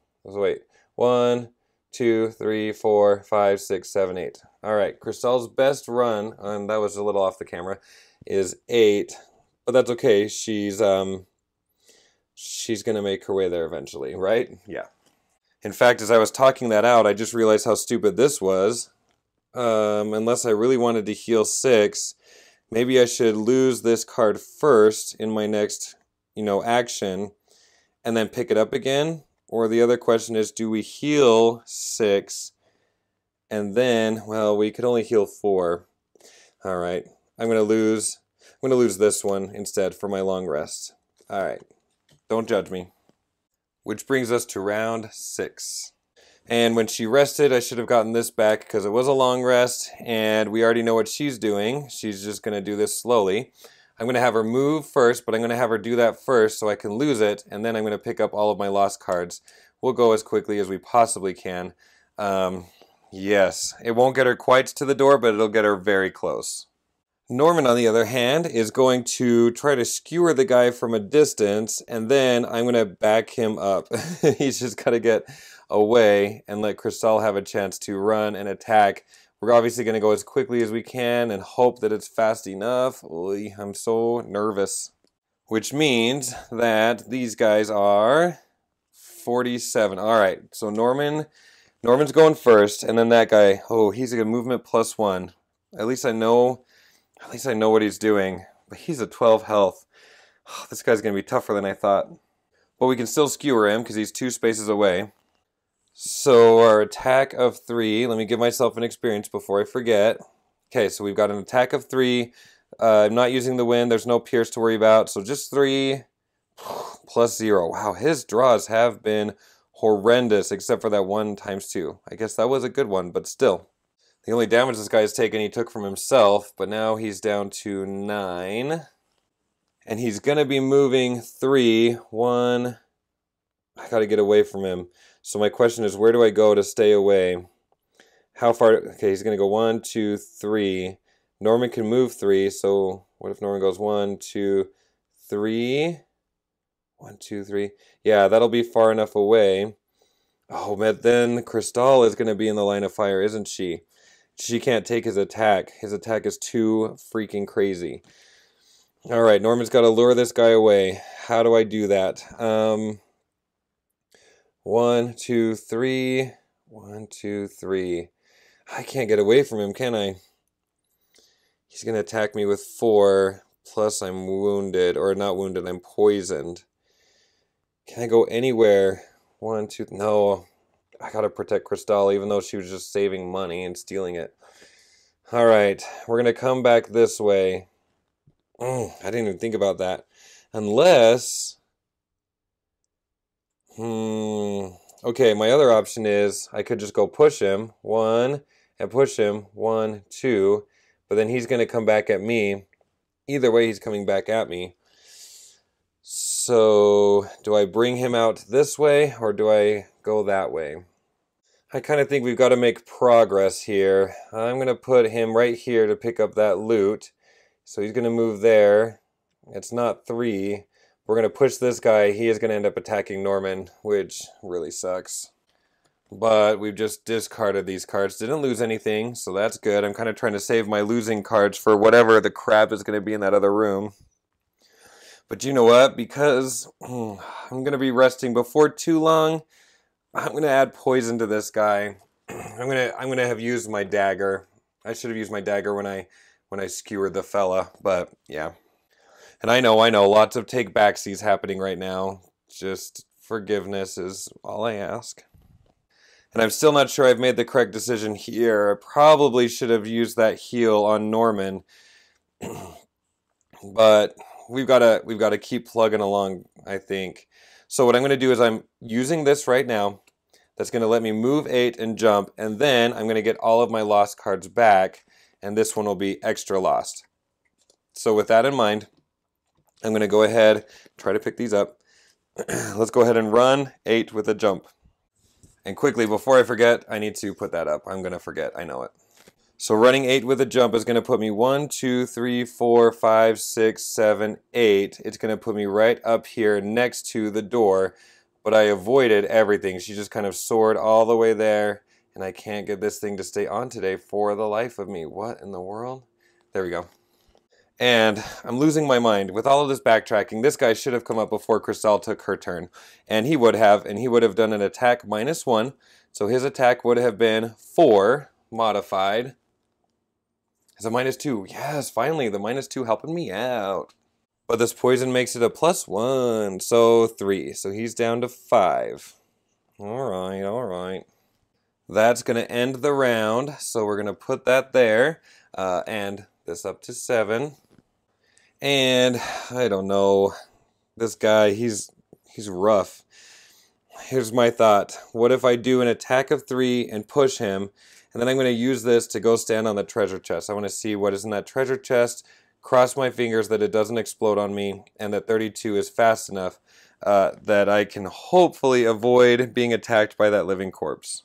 2, 3, 4, 5, 6, 7, 8. Alright, Crystále's best run, and that was a little off the camera, is 8. But that's okay. She's gonna make her way there eventually, right? Yeah. In fact, as I was talking that out, I just realized how stupid this was. Unless I really wanted to heal 6, maybe I should lose this card first in my next, action, and then pick it up again. Or the other question is, do we heal 6, and then, well, we could only heal 4. All right, I'm gonna lose this one instead for my long rest. Alright, don't judge me. Which brings us to round 6. And when she rested, I should have gotten this back because it was a long rest, and we already know what she's doing. She's just going to do this slowly. I'm going to have her move first, but I'm going to have her do that first so I can lose it, and then I'm going to pick up all of my lost cards. We'll go as quickly as we possibly can. Yes, it won't get her quite to the door, but it'll get her very close. Norman, on the other hand, is going to try to skewer the guy from a distance, and then I'm going to back him up. He's just got to get away and let Crystále have a chance to run and attack. We're obviously going to go as quickly as we can and hope that it's fast enough. Oy, I'm so nervous. Which means that these guys are 47. All right, so Norman's going first, and then that guy, oh, he's a movement +1. At least I know what he's doing, but he's at 12 health. Oh, this guy's going to be tougher than I thought. But we can still skewer him because he's 2 spaces away. So our attack of 3, let me give myself an experience before I forget. Okay, so we've got an attack of 3. I'm not using the wind, there's no pierce to worry about, so just 3 +0. Wow, his draws have been horrendous except for that 1 × 2. I guess that was a good one, but still. The only damage this guy has taken he took from himself, but now he's down to 9. And he's going to be moving 3, 1. I got to get away from him. So my question is, where do I go to stay away? How far? Okay, he's going to go 1, 2, 3. Norman can move 3, so what if Norman goes 1, 2, 3? 1, 2, 3. Yeah, that'll be far enough away. Oh, but then Crystále is going to be in the line of fire, isn't she? She can't take his attack. His attack is too freaking crazy. Alright, Norman's got to lure this guy away. How do I do that? 1, 2, 3. 1, 2, 3. I can't get away from him, can I? He's going to attack me with 4, plus I'm wounded, or not wounded, I'm poisoned. Can I go anywhere? 1, 2, no. I gotta protect Crystále, even though she was just saving money and stealing it. Alright, we're gonna come back this way. I didn't even think about that. Unless... Okay, my other option is I could just go push him. 1, and push him. 1, 2. But then he's gonna come back at me. Either way, he's coming back at me. So, do I bring him out this way, or do I go that way? I kind of think we've got to make progress here. I'm going to put him right here to pick up that loot. So he's going to move there. It's not 3. We're going to push this guy. He is going to end up attacking Norman, which really sucks. But we've just discarded these cards. Didn't lose anything, so that's good. I'm kind of trying to save my losing cards for whatever the crap is going to be in that other room. But you know what? Because I'm going to be resting before too long, I'm going to add poison to this guy. I'm going to have used my dagger. I should have used my dagger when I skewered the fella, but yeah. And I know, lots of take backsies happening right now. Just forgiveness is all I ask. And I'm still not sure I've made the correct decision here. I probably should have used that heal on Norman. But we've got to keep plugging along, I think. So what I'm going to do is I'm using this right now. That's going to let me move 8 and jump, and then I'm going to get all of my lost cards back, and this one will be extra lost. So with that in mind, I'm going to go ahead, try to pick these up. Let's go ahead and run 8 with a jump. And quickly, before I forget, I need to put that up. I'm going to forget, I know it. So running 8 with a jump is going to put me 1, 2, 3, 4, 5, 6, 7, 8. It's going to put me right up here next to the door. But I avoided everything. She just kind of soared all the way there. And I can't get this thing to stay on today for the life of me. What in the world? There we go. And I'm losing my mind. With all of this backtracking, this guy should have come up before Crystále took her turn. And he would have done an attack -1. So his attack would have been 4 modified. It's a -2. Yes, finally, the -2 helping me out. But this poison makes it a +1, so 3. So he's down to 5. Alright, alright. That's going to end the round, so we're going to put that there. And this up to 7. And, I don't know. This guy, he's rough. Here's my thought. What if I do an attack of 3 and push him, and then I'm going to use this to go stand on the treasure chest. I want to see what is in that treasure chest. Cross my fingers that it doesn't explode on me, and that 32 is fast enough that I can hopefully avoid being attacked by that living corpse.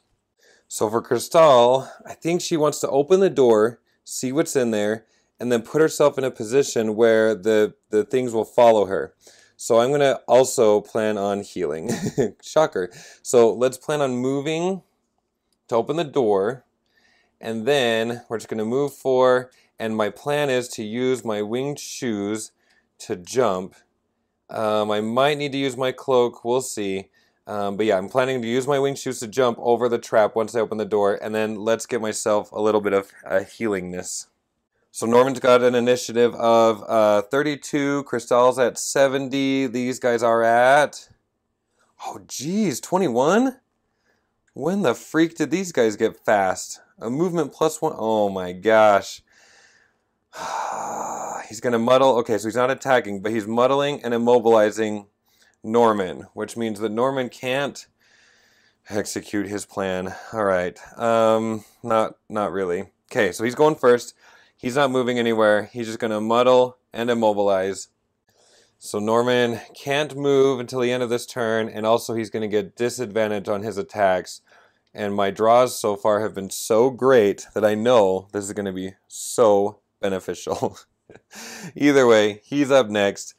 So for Crystále, I think she wants to open the door, see what's in there, and then put herself in a position where the things will follow her. So I'm going to also plan on healing. Shocker. So let's plan on moving to open the door, and then we're just going to move 4. And my plan is to use my winged shoes to jump. I might need to use my cloak. We'll see. But yeah, I'm planning to use my winged shoes to jump over the trap once I open the door. And then let's get myself a little bit of healingness. So Norman's got an initiative of 32. Crystále's at 70. These guys are at... Oh, geez, 21? When the freak did these guys get fast? A movement +1. Oh, my gosh. He's going to muddle. Okay, so he's not attacking, but he's muddling and immobilizing Norman, which means that Norman can't execute his plan. All right. Not really. Okay, so he's going first. He's not moving anywhere. He's just going to muddle and immobilize. So Norman can't move until the end of this turn, and also he's going to get disadvantage on his attacks. And my draws so far have been so great that I know this is going to be so beneficial. Either way, he's up next.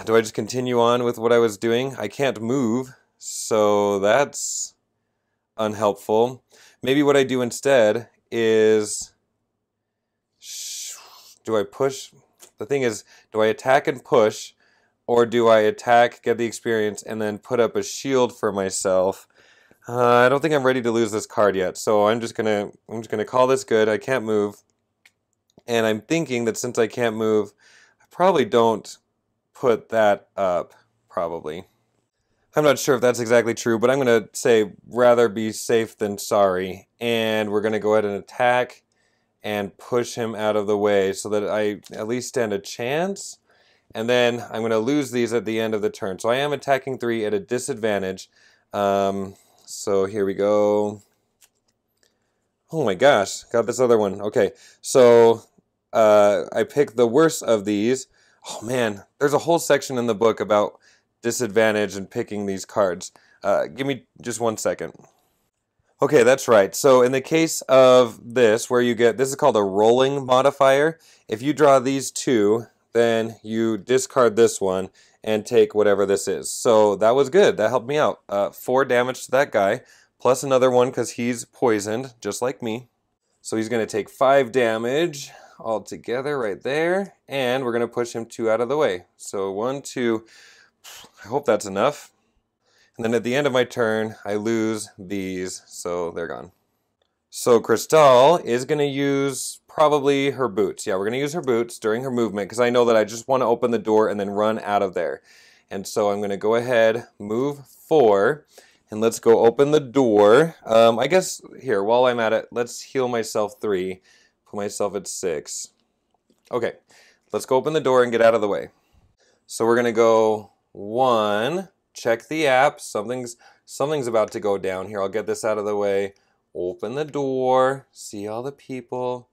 Do I just continue on with what I was doing? I can't move, so that's unhelpful. Maybe what I do instead is... Do I push? The thing is, do I attack and push, Or do I attack, get the experience, and then put up a shield for myself? I don't think I'm ready to lose this card yet, so I'm just gonna call this good. I can't move, and I'm thinking that since I can't move, I probably don't put that up. Probably. I'm not sure if that's exactly true, but I'm gonna say rather be safe than sorry, and we're gonna go ahead and attack and push him out of the way so that I at least stand a chance. And then I'm going to lose these at the end of the turn. So I am attacking 3 at a disadvantage. So here we go. Oh my gosh, got this other one. Okay, so I picked the worst of these. Oh man, there's a whole section in the book about disadvantage and picking these cards. Give me just 1 second. Okay, that's right. So in the case of this, where you get, this is called a rolling modifier. If you draw these 2, then you discard this one and take whatever this is. So that was good. That helped me out. 4 damage to that guy, plus another one because he's poisoned, just like me. So he's going to take 5 damage altogether right there. And we're going to push him 2 out of the way. So 1, 2, I hope that's enough. And then at the end of my turn, I lose these, so they're gone. So Crystále is going to use probably her boots. Yeah, we're going to use her boots during her movement because I know that I just want to open the door and then run out of there. And so I'm going to go ahead, move 4, and let's go open the door. I guess, here, while I'm at it, let's heal myself 3, put myself at 6. Okay, let's go open the door and get out of the way. So we're going to go 1, check the app, something's about to go down here. I'll get this out of the way. Open the door, see all the people,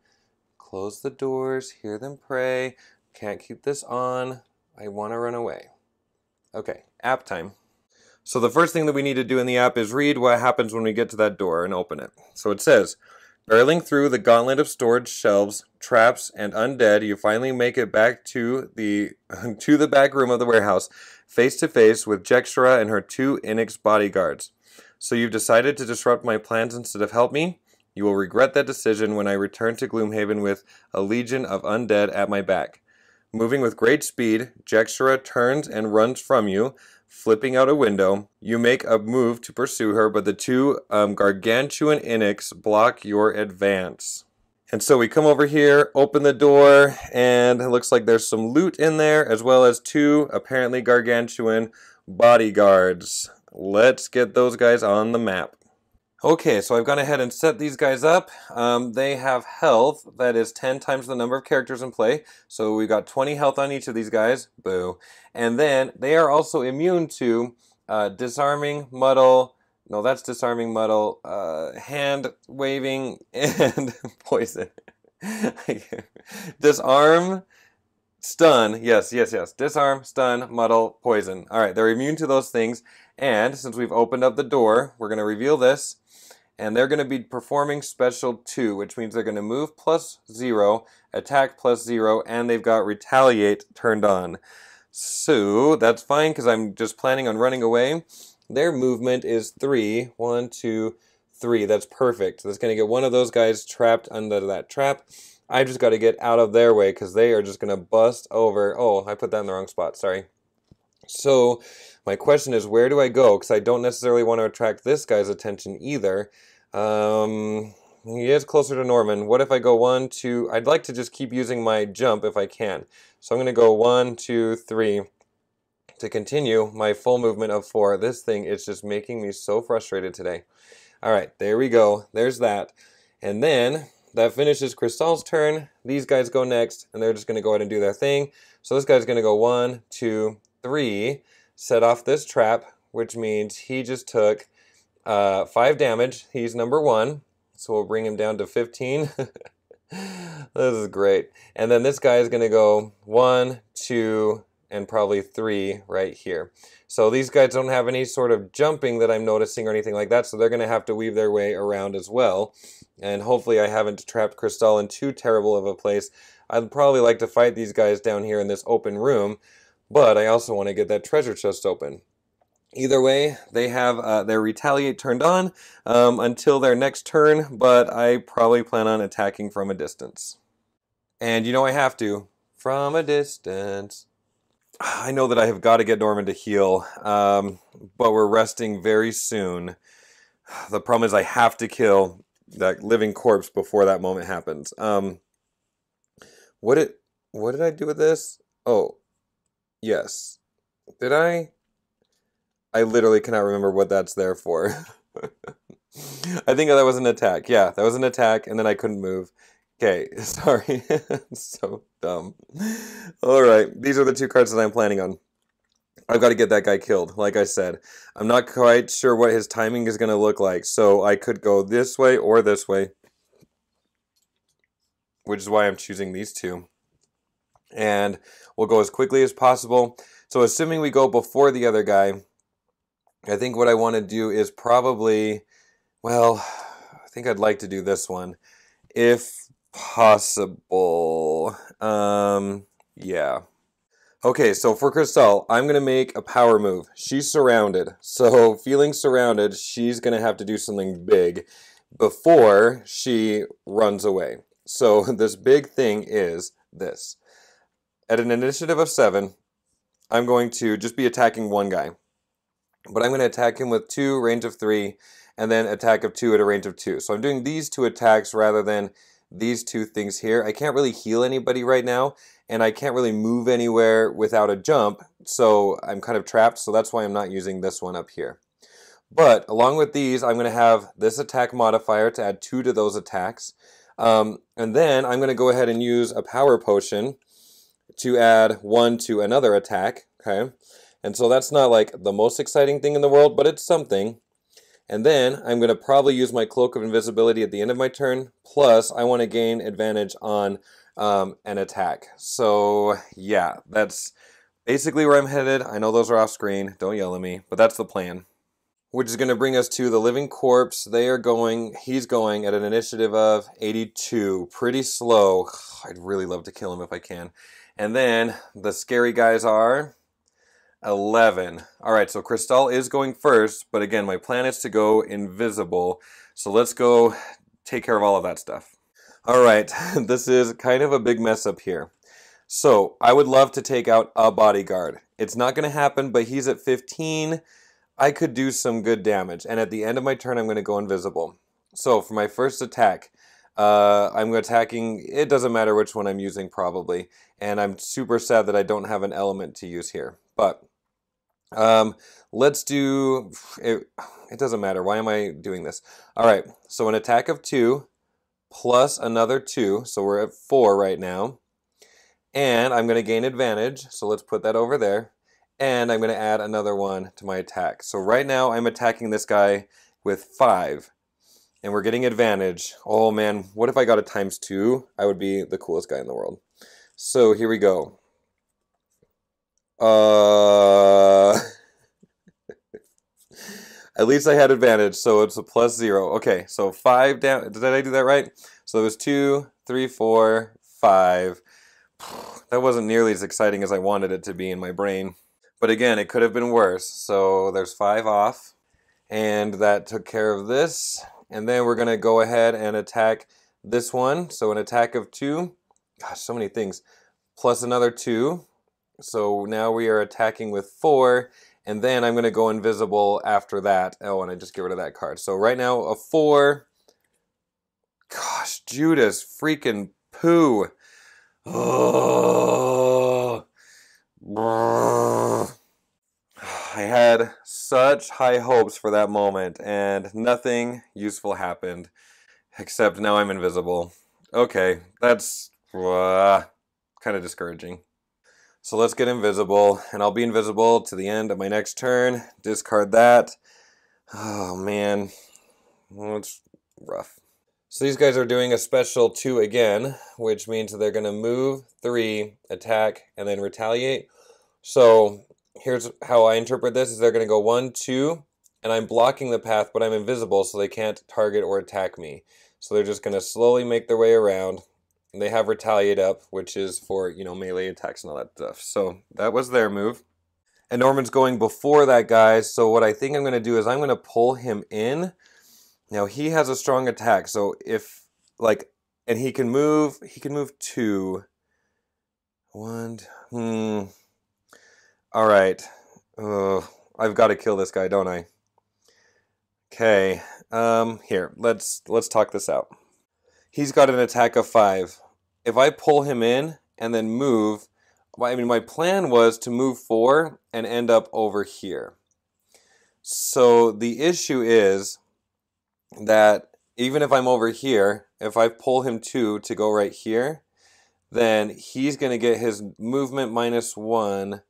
close the doors, hear them pray. Can't keep this on. I want to run away. Okay, app time. So the first thing that we need to do in the app is read what happens when we get to that door and open it. So it says, barreling through the gauntlet of storage shelves, traps, and undead, you finally make it back to the back room of the warehouse, face to face with Jeksherah and her 2 Inox bodyguards. So you've decided to disrupt my plans instead of help me? You will regret that decision when I return to Gloomhaven with a legion of undead at my back. Moving with great speed, Jeksherah turns and runs from you, flipping out a window. You make a move to pursue her, but the 2 gargantuan Inox block your advance. And so we come over here, open the door, and it looks like there's some loot in there, as well as 2 apparently gargantuan bodyguards. Let's get those guys on the map. Okay, so I've gone ahead and set these guys up. They have health that is 10 times the number of characters in play. So we've got 20 health on each of these guys. Boo. And then they are also immune to disarming, muddle, no, that's disarming, muddle, hand waving, and poison. Disarm, stun, yes. Disarm, stun, muddle, poison. All right, they're immune to those things. And since we've opened up the door, we're going to reveal this. And they're going to be performing special 2, which means they're going to move +0, attack +0, and they've got retaliate turned on. So that's fine because I'm just planning on running away. Their movement is 3. 1, 2, 3. That's perfect. That's going to get one of those guys trapped under that trap. I just got to get out of their way because they are just going to bust over. Oh, I put that in the wrong spot. Sorry. So my question is, where do I go? Because I don't necessarily want to attract this guy's attention either. He is closer to Norman. What if I go 1, 2? I'd like to just keep using my jump if I can. So I'm going to go 1, 2, 3 to continue my full movement of 4. This thing is just making me so frustrated today. All right, there we go. There's that. And then that finishes Crystále's turn. These guys go next, and they're just going to go ahead and do their thing. So this guy's going to go 1, 2, 3, set off this trap, which means he just took 5 damage. He's number 1, so we'll bring him down to 15. This is great. And then this guy is going to go 1, 2, and probably 3 right here. So these guys don't have any sort of jumping that I'm noticing or anything like that, so they're going to have to weave their way around as well. And hopefully I haven't trapped Crystále in too terrible of a place. I'd probably like to fight these guys down here in this open room, but I also want to get that treasure chest open. Either way, they have their retaliate turned on until their next turn, but I probably plan on attacking from a distance. And you know I have to. From a distance. I know that I have got to get Norman to heal, but we're resting very soon. The problem is I have to kill that living corpse before that moment happens. What did I do with this? Oh, yes. Did I? I literally cannot remember what that's there for. I think that was an attack. Yeah, that was an attack, and then I couldn't move. Okay, sorry. So dumb. All right, these are the two cards that I'm planning on. I've got to get that guy killed, like I said. I'm not quite sure what his timing is going to look like, so I could go this way or this way, which is why I'm choosing these two. And we'll go as quickly as possible. So assuming we go before the other guy, I think what I want to do is probably, well, I think I'd like to do this one, if possible. Yeah. Okay, so for Crystále, I'm going to make a power move. She's surrounded. So feeling surrounded, she's going to have to do something big before she runs away. So this big thing is this. At an initiative of 7, I'm going to just be attacking one guy. But I'm going to attack him with 2, range of 3, and then attack of 2 at a range of 2. So I'm doing these 2 attacks rather than these 2 things here. I can't really heal anybody right now, and I can't really move anywhere without a jump, so I'm kind of trapped, so that's why I'm not using this one up here. But along with these, I'm going to have this attack modifier to add 2 to those attacks. And then I'm going to go ahead and use a power potion to add 1 to another attack, okay? And so that's not like the most exciting thing in the world, but it's something. And then I'm going to probably use my Cloak of Invisibility at the end of my turn. Plus, I want to gain advantage on an attack. So, yeah, that's basically where I'm headed. I know those are off screen. Don't yell at me. But that's the plan. Which is going to bring us to the living corpse. He's going at an initiative of 82. Pretty slow. I'd really love to kill him if I can. And then the scary guys are 11. All right, so Crystále is going first, but again, my plan is to go invisible. So let's go take care of all of that stuff. All right, this is kind of a big mess up here. So I would love to take out a bodyguard. It's not going to happen, but he's at 15. I could do some good damage. And at the end of my turn, I'm going to go invisible. So for my first attack, I'm attacking, it doesn't matter which one I'm using probably. And I'm super sad that I don't have an element to use here. But let's do, it doesn't matter. Why am I doing this? All right, so an attack of 2 plus another 2. So we're at 4 right now. And I'm going to gain advantage. So let's put that over there. And I'm going to add another 1 to my attack. So right now I'm attacking this guy with 5. And we're getting advantage. Oh man, what if I got a ×2? I would be the coolest guy in the world. So here we go. At least I had advantage, so it's a +0. Okay, so 5 down. Did I do that right? So it was 2, 3, 4, 5. That wasn't nearly as exciting as I wanted it to be in my brain. But again, it could have been worse. So there's 5 off. And that took care of this. And then we're going to go ahead and attack this one. So an attack of 2. Gosh, so many things. Plus another 2. So now we are attacking with 4. And then I'm going to go invisible after that. Oh, and I just get rid of that card. So right now, a 4. Gosh, Judas freaking poo. Oh. I had such high hopes for that moment, and nothing useful happened. Except now I'm invisible. Okay, that's kind of discouraging. So let's get invisible, and I'll be invisible to the end of my next turn. Discard that. Oh man, well, it's rough. So these guys are doing a special 2 again, which means that they're going to move 3, attack, and then retaliate. So here's how I interpret this, is they're going to go 1, 2, and I'm blocking the path, but I'm invisible, so they can't target or attack me. So they're just going to slowly make their way around. And they have retaliate up, which is for, you know, melee attacks and all that stuff. So that was their move. And Norman's going before that guy, so what I think I'm going to do is I'm going to pull him in. Now he has a strong attack, so if, like, and he can move 2. 1, All right. I've got to kill this guy, don't I? Okay. Here, let's talk this out. He's got an attack of 5. If I pull him in and then move, I mean, my plan was to move 4 and end up over here. So the issue is that even if I'm over here, if I pull him 2 to go right here, then he's going to get his movement -1.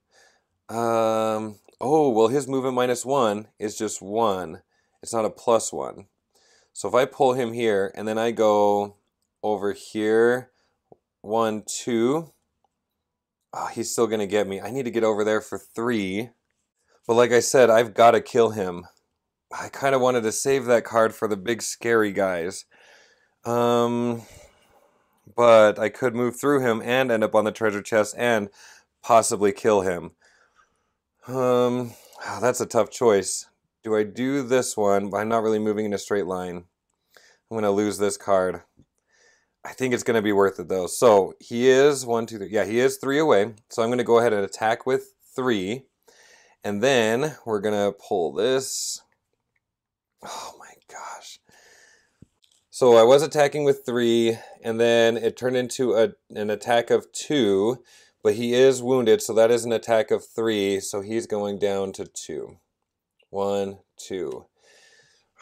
Oh, well, his movement -1 is just 1. It's not a +1. So if I pull him here and then I go over here, 1, 2, oh, he's still going to get me. I need to get over there for 3. But like I said, I've got to kill him. I kind of wanted to save that card for the big scary guys. But I could move through him and end up on the treasure chest and possibly kill him. That's a tough choice. Do I do this one? But I'm not really moving in a straight line. I'm going to lose this card. I think it's going to be worth it though. So he is 1, 2, 3. Yeah, he is 3 away. So I'm going to go ahead and attack with 3. And then we're going to pull this. Oh my gosh. So I was attacking with 3, and then it turned into an attack of 2, but he is wounded, so that is an attack of 3, so he's going down to 2. 1, 2.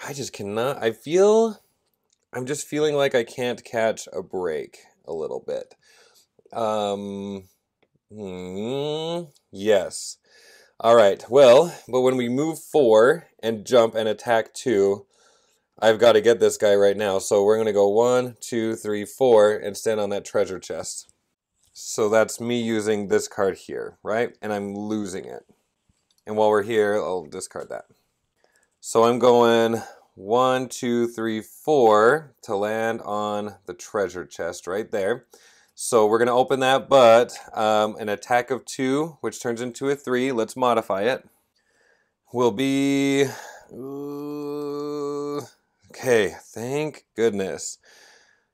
I just cannot, I'm just feeling like I can't catch a break a little bit. Yes. All right, well, but when we move 4 and jump and attack 2, I've got to get this guy right now. So we're going to go 1, 2, 3, 4 and stand on that treasure chest. So that's me using this card here, right? And I'm losing it. And while we're here, I'll discard that. So I'm going 1, 2, 3, 4 to land on the treasure chest right there. So we're going to open that, but an attack of 2, which turns into a 3, let's modify it, will be... okay, thank goodness.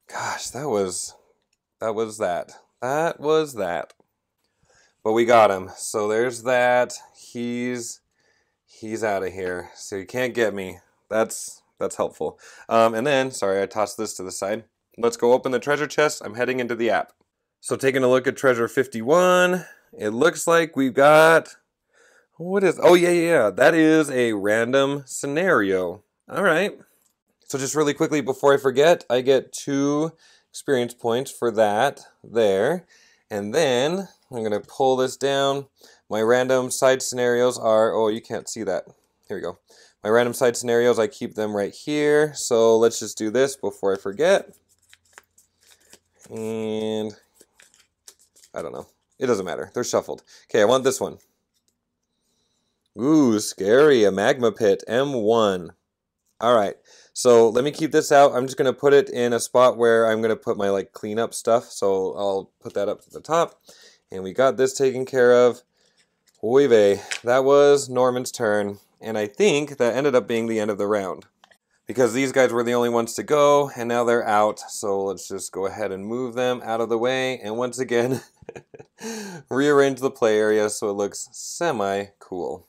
Gosh, that was that. That was that. But we got him. So there's that. He's out of here. So you can't get me. That's helpful. And then, sorry, I tossed this to the side. Let's go open the treasure chest. I'm heading into the app. So taking a look at treasure 51, it looks like we've got, what is, oh yeah, that is a random scenario. All right. So just really quickly before I forget, I get 2 experience points for that there. And then I'm going to pull this down. My random side scenarios are, oh, you can't see that. Here we go. My random side scenarios, I keep them right here. So let's just do this before I forget. And I don't know. It doesn't matter. They're shuffled. Okay, I want this one. Ooh, scary. A magma pit. M1. All right. So let me keep this out. I'm just going to put it in a spot where I'm going to put my cleanup stuff. So I'll put that up to the top. And we got this taken care of. Oy vey. That was Norman's turn. And I think that ended up being the end of the round. Because these guys were the only ones to go, and now they're out. So let's just go ahead and move them out of the way. And once again, rearrange the play area so it looks semi-cool.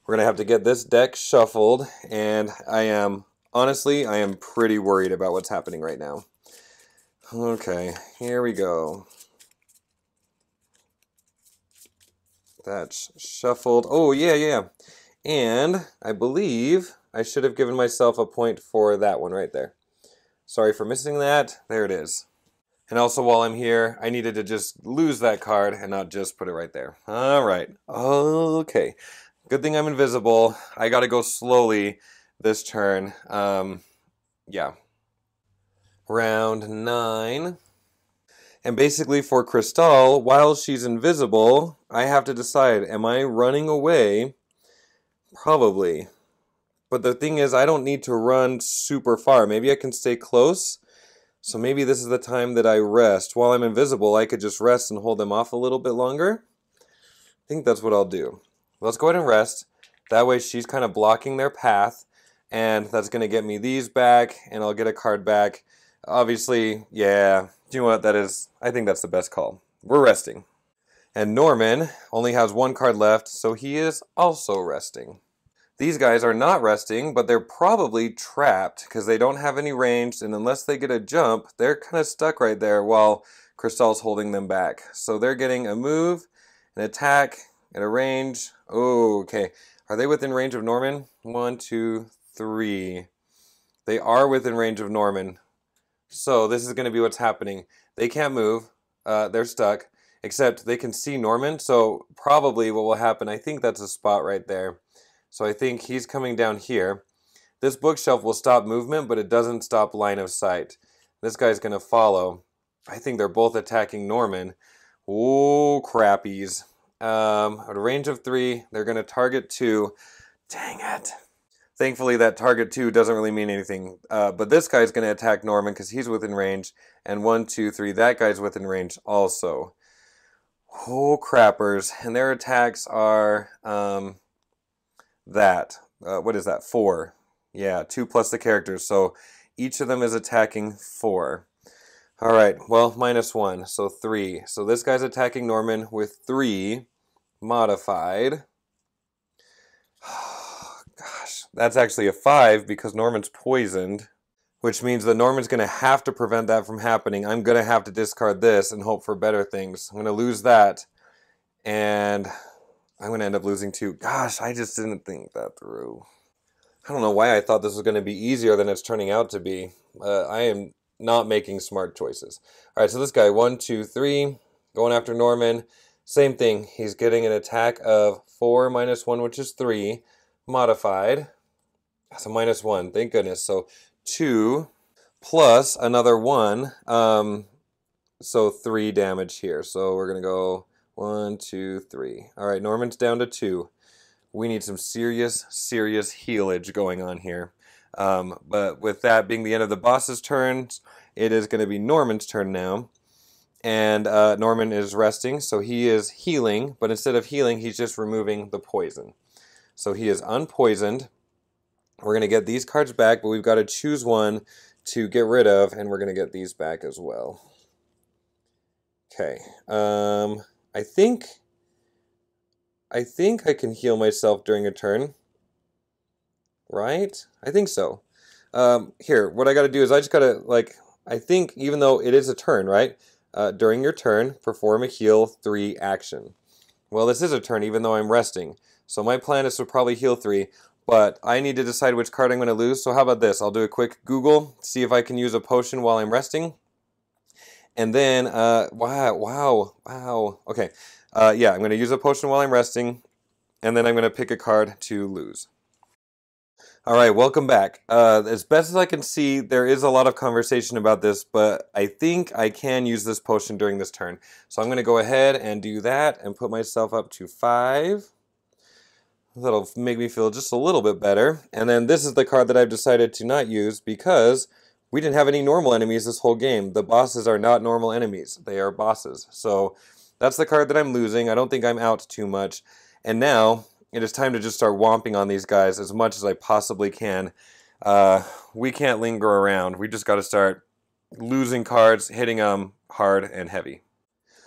We're going to have to get this deck shuffled. And honestly, I am pretty worried about what's happening right now. Okay, here we go. That's shuffled. Oh, yeah. And I believe I should have given myself a point for that one right there. Sorry for missing that. There it is. And also while I'm here, I needed to just lose that card and not just put it right there. All right. Okay. Good thing I'm invisible. I got to go slowly this turn. Yeah. Round 9. And basically for Crystále, while she's invisible, I have to decide, am I running away? Probably. But the thing is, I don't need to run super far. Maybe I can stay close. So maybe this is the time that I rest. While I'm invisible, I could just rest and hold them off a little bit longer. I think that's what I'll do. Let's go ahead and rest. That way she's kind of blocking their path. And that's going to get me these back. And I'll get a card back. Obviously, yeah. Do you know what that is? I think that's the best call. We're resting. And Norman only has one card left, so he is also resting. These guys are not resting, but they're probably trapped because they don't have any range, and unless they get a jump, they're kind of stuck right there while Crystále's holding them back. So they're getting a move, an attack, and a range. Oh, okay. Are they within range of Norman? 1, 2, 3. They are within range of Norman. So this is going to be what's happening. They can't move. They're stuck, except they can see Norman. So probably what will happen, I think that's a spot right there. So I think he's coming down here. This bookshelf will stop movement, but it doesn't stop line of sight. This guy's going to follow. I think they're both attacking Norman. Oh, crappies. At a range of 3, they're going to target 2. Dang it. Thankfully, that target 2 doesn't really mean anything. But this guy's going to attack Norman because he's within range. And 1, 2, 3, that guy's within range also. Oh, crappers. And their attacks are... what is that? 4. Yeah, 2 plus the characters. So each of them is attacking 4. All right, well, -1, so 3. So this guy's attacking Norman with 3 modified. Gosh, that's actually a 5 because Norman's poisoned, which means that Norman's going to have to prevent that from happening. I'm going to have to discard this and hope for better things. I'm going to lose that, and I'm going to end up losing 2. Gosh, I just didn't think that through. I don't know why I thought this was going to be easier than it's turning out to be. I am not making smart choices. All right, so this guy, 1, 2, 3, going after Norman. Same thing. He's getting an attack of 4 -1, which is 3, modified. That's a -1, thank goodness. So 2 plus another 1, so 3 damage here. So we're going to go 1, 2, 3. All right, Norman's down to 2. We need some serious healage going on here. But with that being the end of the boss's turns, it is going to be Norman's turn now. And Norman is resting, so he is healing. But instead of healing, he's just removing the poison. So he is unpoisoned. We're going to get these cards back, but we've got to choose one to get rid of. And we're going to get these back as well. Okay. I think I can heal myself during a turn. Right? I think so. Here, what I got to do is I just got to, I think even though it is a turn, right? During your turn, perform a heal 3 action. Well, this is a turn even though I'm resting. So my plan is to probably heal 3, but I need to decide which card I'm going to lose. So how about this? I'll do a quick Google, see if I can use a potion while I'm resting. And then, wow. Okay, yeah, I'm going to use a potion while I'm resting, and then I'm going to pick a card to lose. All right, welcome back. As best as I can see, there is a lot of conversation about this, but I think I can use this potion during this turn. So I'm going to go ahead and do that and put myself up to 5. That'll make me feel just a little bit better. And then this is the card that I've decided to not use because we didn't have any normal enemies this whole game. The bosses are not normal enemies. They are bosses. So that's the card that I'm losing. I don't think I'm out too much. And now it is time to just start whomping on these guys as much as I possibly can. We can't linger around. We just got to start losing cards, hitting them hard and heavy.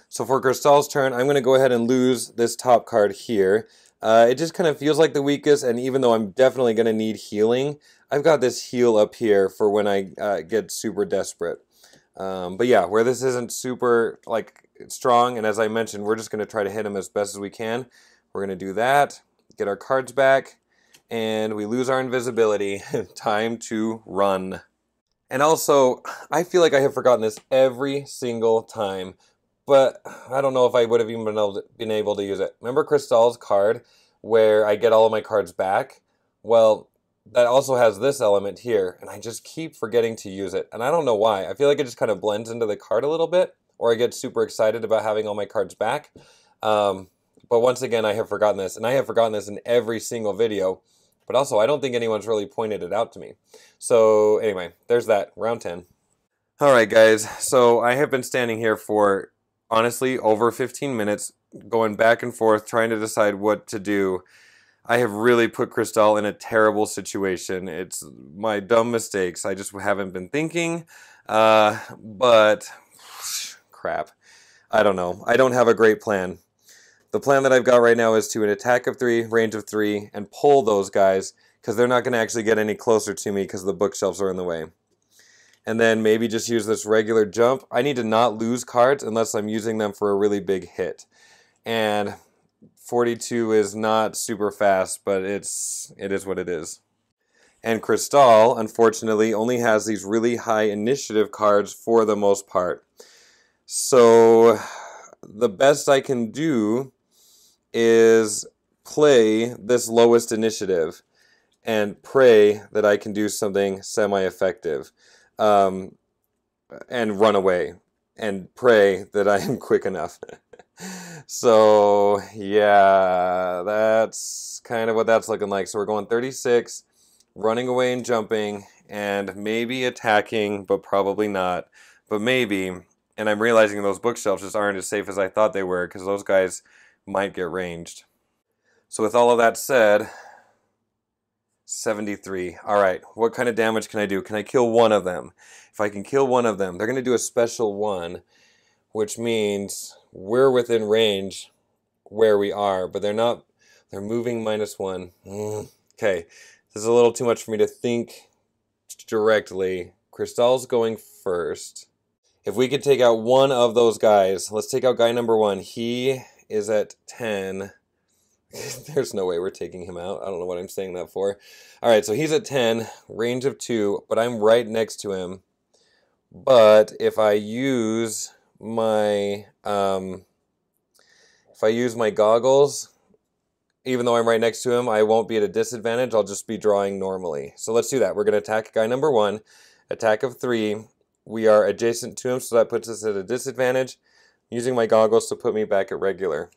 So for Crystále's turn, I'm going to go ahead and lose this top card here. It just kind of feels like the weakest, and even though I'm definitely going to need healing, I've got this heal up here for when I get super desperate. But yeah, where this isn't super strong, and as I mentioned, we're just going to try to hit him as best as we can. We're going to do that, get our cards back, and we lose our invisibility. Time to run. And also, I feel like I have forgotten this every single time, but I don't know if I would have even been able to use it. Remember Crystále's card where I get all of my cards back? Well, that also has this element here, and I just keep forgetting to use it. And I don't know why. I feel like it just kind of blends into the card a little bit, or I get super excited about having all my cards back. But once again, I have forgotten this, and I have forgotten this in every single video. But also, I don't think anyone's really pointed it out to me. So anyway, there's that, round 10. All right, guys, so I have been standing here for, honestly, over 15 minutes, going back and forth, trying to decide what to do. I have really put Crystále in a terrible situation. It's my dumb mistakes. I just haven't been thinking, but crap. I don't know. I don't have a great plan. the plan that I've got right now is to an attack of 3, range of 3, and pull those guys, because they're not going to actually get any closer to me because the bookshelves are in the way. And then maybe just use this regular jump. I need to not lose cards unless I'm using them for a really big hit. And 42 is not super fast, but it is what it is. And Crystále, unfortunately, only has these really high initiative cards for the most part. So the best I can do is play this lowest initiative and pray that I can do something semi-effective. And run away and pray that I am quick enough. So yeah, that's kind of what that's looking like. So we're going 36, running away and jumping, and maybe attacking, but probably not. But maybe. And I'm realizing those bookshelves just aren't as safe as I thought they were, because those guys might get ranged. So with all of that said, 73. Alright, what kind of damage can I do? Can I kill one of them? If I can kill one of them, they're going to do a special one, which means we're within range where we are, but they're not. They're moving -1. Okay, this is a little too much for me to think directly. Crystále's going first. If we could take out one of those guys, let's take out guy number 1. He is at 10. There's no way we're taking him out. I don't know what I'm saying that for. Alright, so he's at 10, range of 2, but I'm right next to him. But if I use my goggles, even though I'm right next to him, I won't be at a disadvantage. I'll just be drawing normally. So let's do that. We're going to attack guy number 1, attack of 3. We are adjacent to him, so that puts us at a disadvantage. Using my goggles to put me back at regular.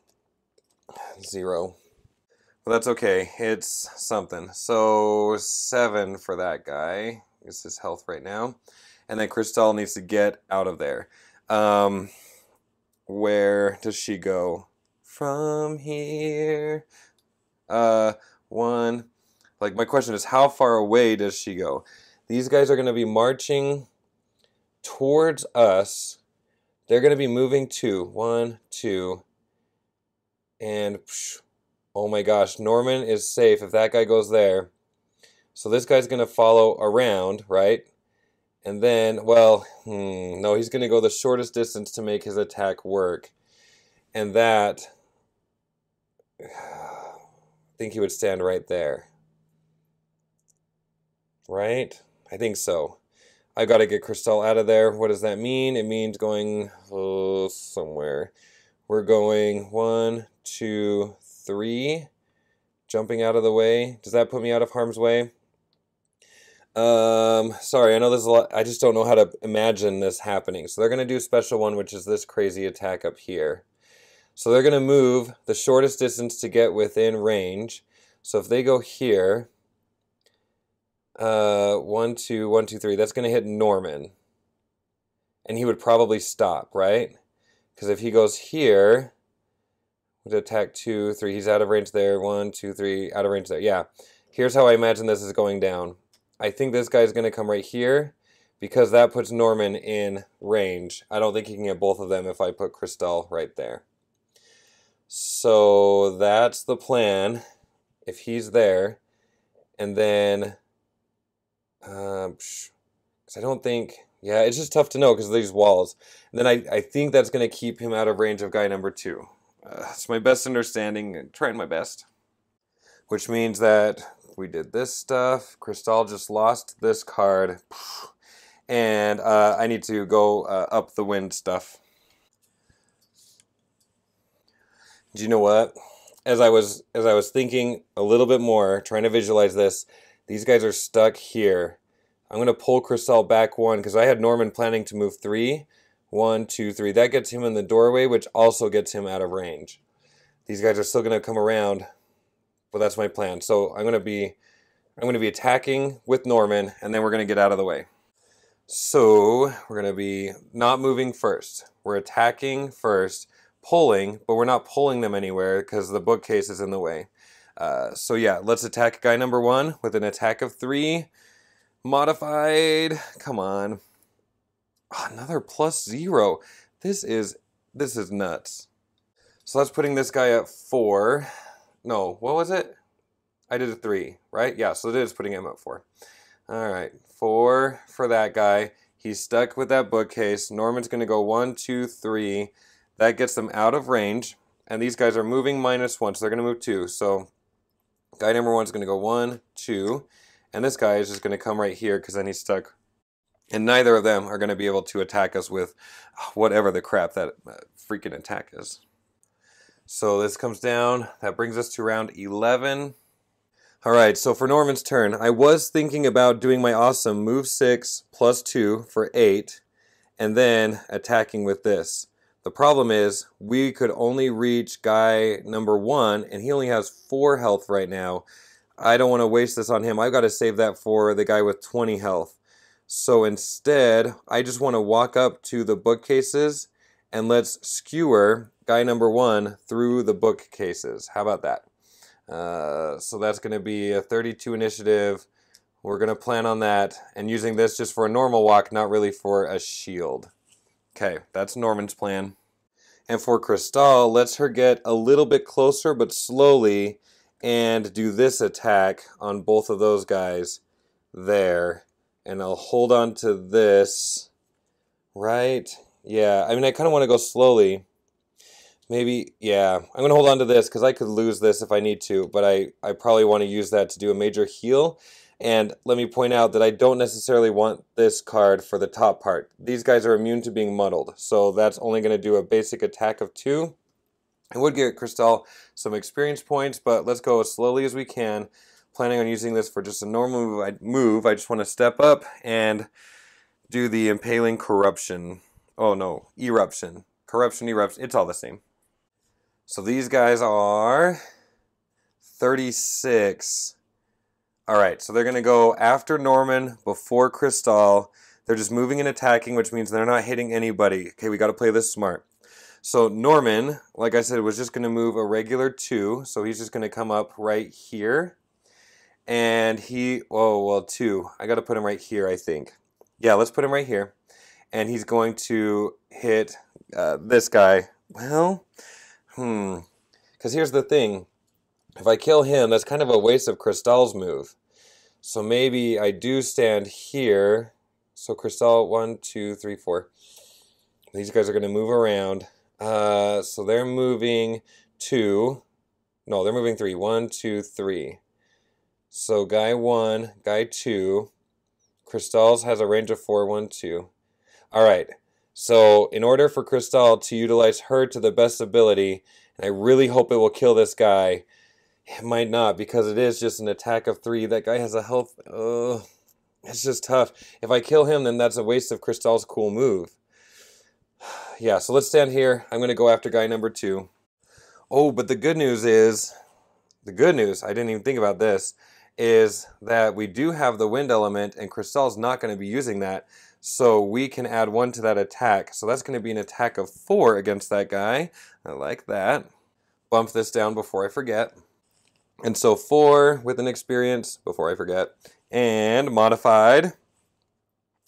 0. Well, that's okay. It's something. So 7 for that guy. Is his health right now. And then Crystále needs to get out of there. Where does she go? From here. 1. Like, my question is, how far away does she go? These guys are going to be marching towards us. They're going to be moving 2. 1, 2. And, oh my gosh, Norman is safe if that guy goes there. So this guy's going to follow around, right? And then, well, no, he's going to go the shortest distance to make his attack work. And that, I think he would stand right there. Right? I think so. I got to get Crystále out of there. What does that mean? It means going somewhere. We're going 1, 2, 3. Jumping out of the way. Does that put me out of harm's way? Sorry, I know there's a lot. I just don't know how to imagine this happening. So they're going to do a special one, which is this crazy attack up here. So they're going to move the shortest distance to get within range. So if they go here, 1, 2, 1, 2, 3, that's going to hit Norman. And he would probably stop, right? Because if he goes here, would attack 2, 3, he's out of range there. 1, 2, 3, out of range there. Yeah. Here's how I imagine this is going down. I think this guy's going to come right here because that puts Norman in range. I don't think he can get both of them if I put Crystále right there. So that's the plan if he's there. And then, because I don't think, yeah, it's just tough to know because of these walls. And then I think that's going to keep him out of range of guy number 2. It's my best understanding, trying my best. Which means that we did this stuff. Crystále just lost this card. And I need to go up the wind stuff. Do you know what? As I was thinking a little bit more, trying to visualize this, these guys are stuck here. I'm going to pull Crystále back 1 because I had Norman planning to move 3. 1, 2, 3. That gets him in the doorway, which also gets him out of range. These guys are still going to come around, but that's my plan. So I'm going to be attacking with Norman, and then we're going to get out of the way. So we're going to be not moving first. We're attacking first, pulling, but we're not pulling them anywhere because the bookcase is in the way. So yeah, let's attack guy number 1 with an attack of 3. Modified. Come on. Oh, another +0. This is nuts. So that's putting this guy at 4. No, what was it? I did a 3, right? Yeah, so it is putting him at 4. All right, 4 for that guy. He's stuck with that bookcase. Norman's going to go 1, 2, 3. That gets them out of range. And these guys are moving -1, so they're going to move 2. So guy number 1 is going to go 1, 2. And this guy is just going to come right here because then he's stuck. And neither of them are going to be able to attack us with whatever the crap that freaking attack is. So this comes down. That brings us to round 11. All right, so for Norman's turn, I was thinking about doing my awesome move 6 plus 2 for 8, and then attacking with this. The problem is we could only reach guy number 1, and he only has 4 health right now. I don't want to waste this on him. I've got to save that for the guy with 20 health. So instead, I just want to walk up to the bookcases and let's skewer guy number 1 through the bookcases. How about that? So that's going to be a 32 initiative. We're going to plan on that and using this just for a normal walk, not really for a shield. Okay, that's Norman's plan. And for Crystále, let's her get a little bit closer but slowly and do this attack on both of those guys there. And I'll hold on to this, right? Yeah, I mean, I kind of want to go slowly. Maybe, yeah, I'm going to hold on to this because I could lose this if I need to, but I probably want to use that to do a major heal. And let me point out that I don't necessarily want this card for the top part. These guys are immune to being muddled, so that's only going to do a basic attack of 2. I would give Crystále some experience points, but let's go as slowly as we can. Planning on using this for just a normal move. I just want to step up and do the Impaling Corruption. Oh no, Eruption. Corruption, Eruption, it's all the same. So these guys are 36. All right, so they're going to go after Norman before Crystále. They're just moving and attacking, which means they're not hitting anybody. Okay, we got to play this smart. So Norman, like I said, was just going to move a regular 2. So he's just going to come up right here. And he, oh, well, 2. I got to put him right here, I think. Yeah, let's put him right here. And he's going to hit this guy. Well, because here's the thing. If I kill him, that's kind of a waste of Crystále's move. So maybe I do stand here. So Crystále, 1, 2, 3, 4. These guys are going to move around. So they're moving 2. No, they're moving 3. 1, 2, 3. So guy 1, guy 2. Crystále's has a range of 4, 1, 2. All right. So in order for Crystále to utilize her to the best ability, and I really hope it will kill this guy, it might not because it is just an attack of 3. That guy has a health. It's just tough. If I kill him, then that's a waste of Crystále's cool move. Yeah, so let's stand here. I'm going to go after guy number 2. Oh, but the good news is, I didn't even think about this, is that we do have the wind element and Crystále's not going to be using that. So we can add 1 to that attack. So that's going to be an attack of 4 against that guy. I like that. Bump this down before I forget. And so 4 with an experience before I forget. And modified.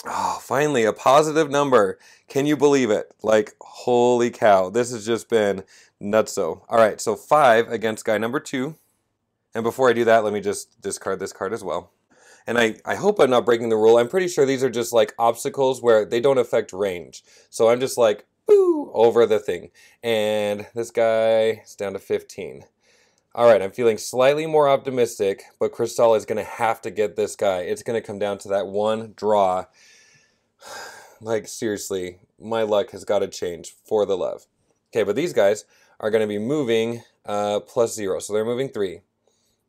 Oh, finally, a positive number. Can you believe it? Like, holy cow. This has just been nutso. All right, so 5 against guy number 2. And before I do that, let me just discard this card as well. And I hope I'm not breaking the rule. I'm pretty sure these are just like obstacles where they don't affect range. So I'm just like, boo, over the thing. And this guy is down to 15. All right, I'm feeling slightly more optimistic, but Crystále is going to have to get this guy. It's going to come down to that 1 draw. Like, seriously, my luck has got to change for the love. Okay, but these guys are going to be moving +0. So they're moving 3.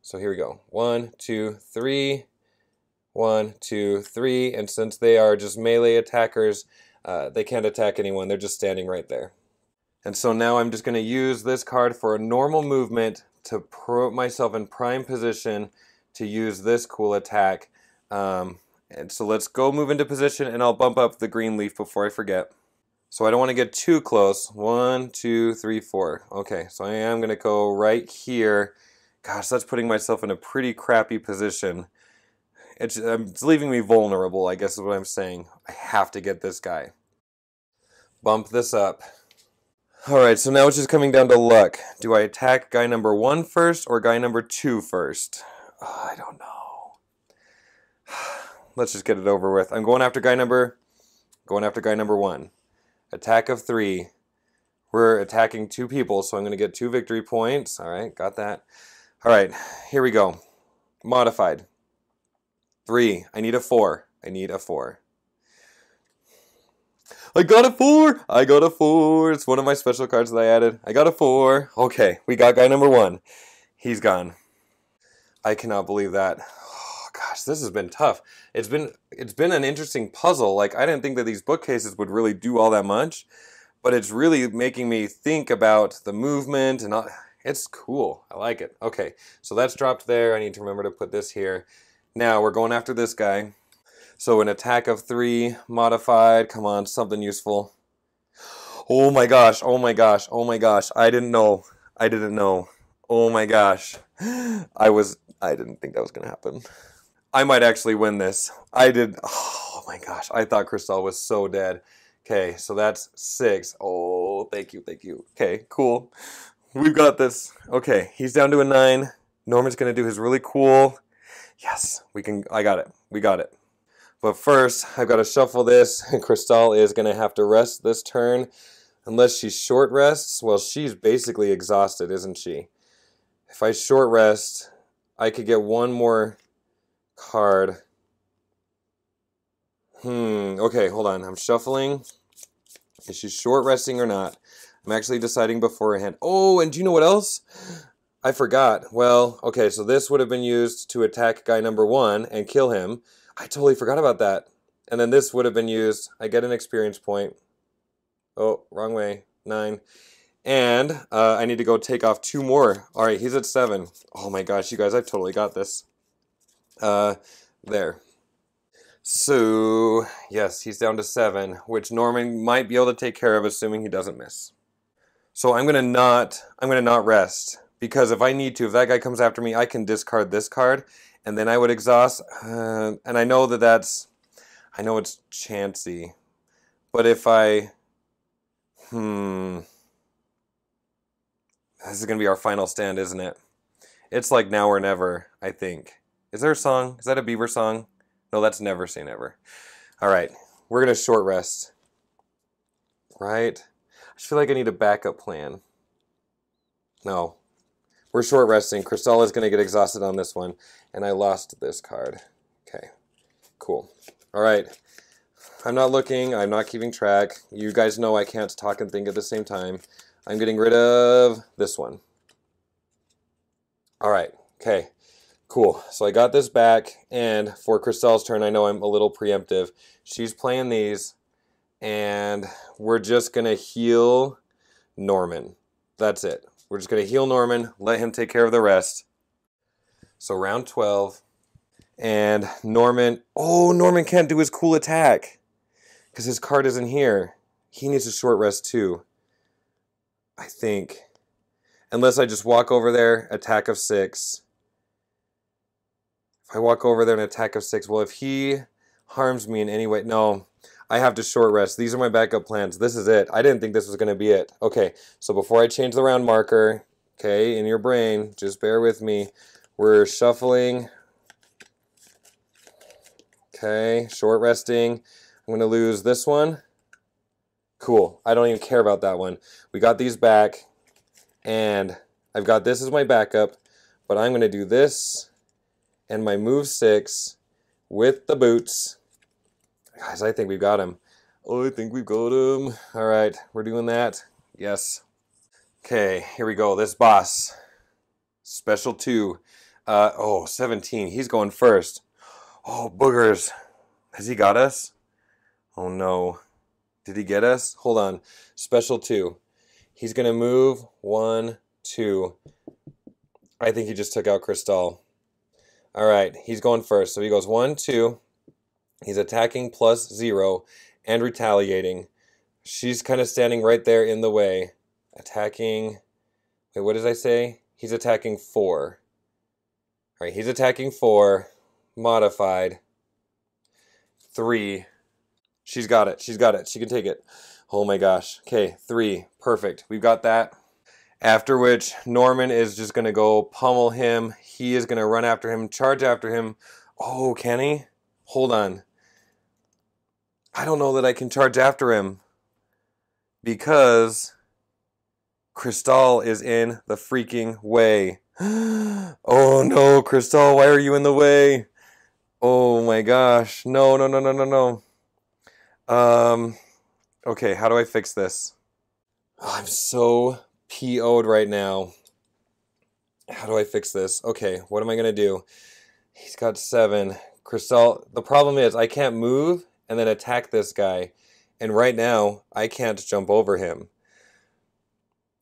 So here we go. 1, 2, 3. 1, 2, 3. And since they are just melee attackers, they can't attack anyone. They're just standing right there. And so now I'm just going to use this card for a normal movement to put myself in prime position to use this cool attack. And so let's go move into position, and I'll bump up the green leaf before I forget. So I don't want to get too close. 1, 2, 3, 4. Okay, so I am going to go right here. Gosh, that's putting myself in a pretty crappy position. It's leaving me vulnerable, I guess is what I'm saying. I have to get this guy. Bump this up. Alright, so now it's just coming down to luck. Do I attack guy number 1 first or guy number 2 first? Oh, I don't know. Let's just get it over with. I'm going after guy number 1. Attack of 3. We're attacking 2 people, so I'm going to get 2 victory points. Alright, got that. Alright, here we go. Modified. 3. I need a 4. I need a 4. I got a 4! I got a 4! It's one of my special cards that I added. I got a 4. Okay, we got guy number 1. He's gone. I cannot believe that. Oh gosh, this has been tough. It's been an interesting puzzle. Like, I didn't think that these bookcases would really do all that much, but it's really making me think about the movement and all. It's cool. I like it. Okay, so that's dropped there. I need to remember to put this here. Now we're going after this guy. So an attack of 3, modified. Come on, something useful. Oh my gosh, oh my gosh, oh my gosh. I didn't know. I didn't know. Oh my gosh. I didn't think that was going to happen. I might actually win this. I did. Oh my gosh. I thought Crystále was so dead. Okay, so that's 6. Oh, thank you, thank you. Okay, cool. We've got this. Okay, he's down to a 9. Norman's going to do his really cool. Yes, we can. I got it. We got it. But first, I've got to shuffle this, and Crystále is going to have to rest this turn. Unless she short rests, well, she's basically exhausted, isn't she? If I short rest, I could get one more card. Okay, hold on. I'm shuffling. Is she short resting or not? I'm actually deciding beforehand. Oh, and do you know what else? I forgot. Well, okay, so this would have been used to attack guy number 1 and kill him. I totally forgot about that. And then this would have been used. I get an experience point. Oh, wrong way. 9. And I need to go take off 2 more. All right, he's at 7. Oh my gosh, you guys, I've totally got this. There. So, yes, he's down to 7, which Norman might be able to take care of, assuming he doesn't miss. So I'm gonna not rest, because if I need to, if that guy comes after me, I can discard this card, and then I would exhaust. And I know I know it's chancy, but if I, this is gonna be our final stand, isn't it? It's like now or never, I think. Is there a song? Is that a Beaver song? No, that's Never Say Never. All right, we're going to short rest. Right? I just feel like I need a backup plan. No. We're short resting. Crystále is going to get exhausted on this one. And I lost this card. Okay. Cool. All right. I'm not looking. I'm not keeping track. You guys know I can't talk and think at the same time. I'm getting rid of this one. All right. Okay. Cool. So I got this back, and for Crystále's turn, I know I'm a little preemptive. She's playing these, and we're just going to heal Norman. That's it. We're just going to heal Norman, let him take care of the rest. So round 12, and Norman can't do his cool attack because his card isn't here. He needs a short rest too, I think. Unless I just walk over there, attack of 6. If I walk over there and attack of 6, well, if he harms me in any way, no, I have to short rest. These are my backup plans. This is it. I didn't think this was going to be it. Okay, so before I change the round marker, okay, in your brain, just bear with me. We're shuffling. Okay, short resting. I'm going to lose this one. Cool. I don't even care about that one. We got these back, and I've got this as my backup, but I'm going to do this and my move 6 with the boots. Guys, I think we've got him. Oh, I think we've got him. All right, we're doing that. Yes. Okay, here we go. This boss. Special 2. 17. He's going first. Oh, boogers. Has he got us? Oh, no. Did he get us? Hold on. Special 2. He's going to move 1, 2. I think he just took out Crystále. All right, he's going first. So he goes 1, 2. He's attacking plus 0 and retaliating. She's kind of standing right there in the way. Attacking. Wait, what did I say? He's attacking 4. All right, he's attacking 4. Modified. 3. She's got it. She's got it. She can take it. Oh my gosh. Okay, 3. Perfect. We've got that. After which, Norman is just going to go pummel him. He is going to run after him, charge after him. Oh, can he? Hold on. I don't know that I can charge after him because Crystále is in the freaking way. Oh no, Crystále, why are you in the way? Oh my gosh. No, no, no, no, no, no. Okay, how do I fix this? Oh, I'm so PO'd right now. How do I fix this? Okay, what am I gonna do? He's got 7. Crystále, the problem is I can't move and then attack this guy. And right now, I can't jump over him.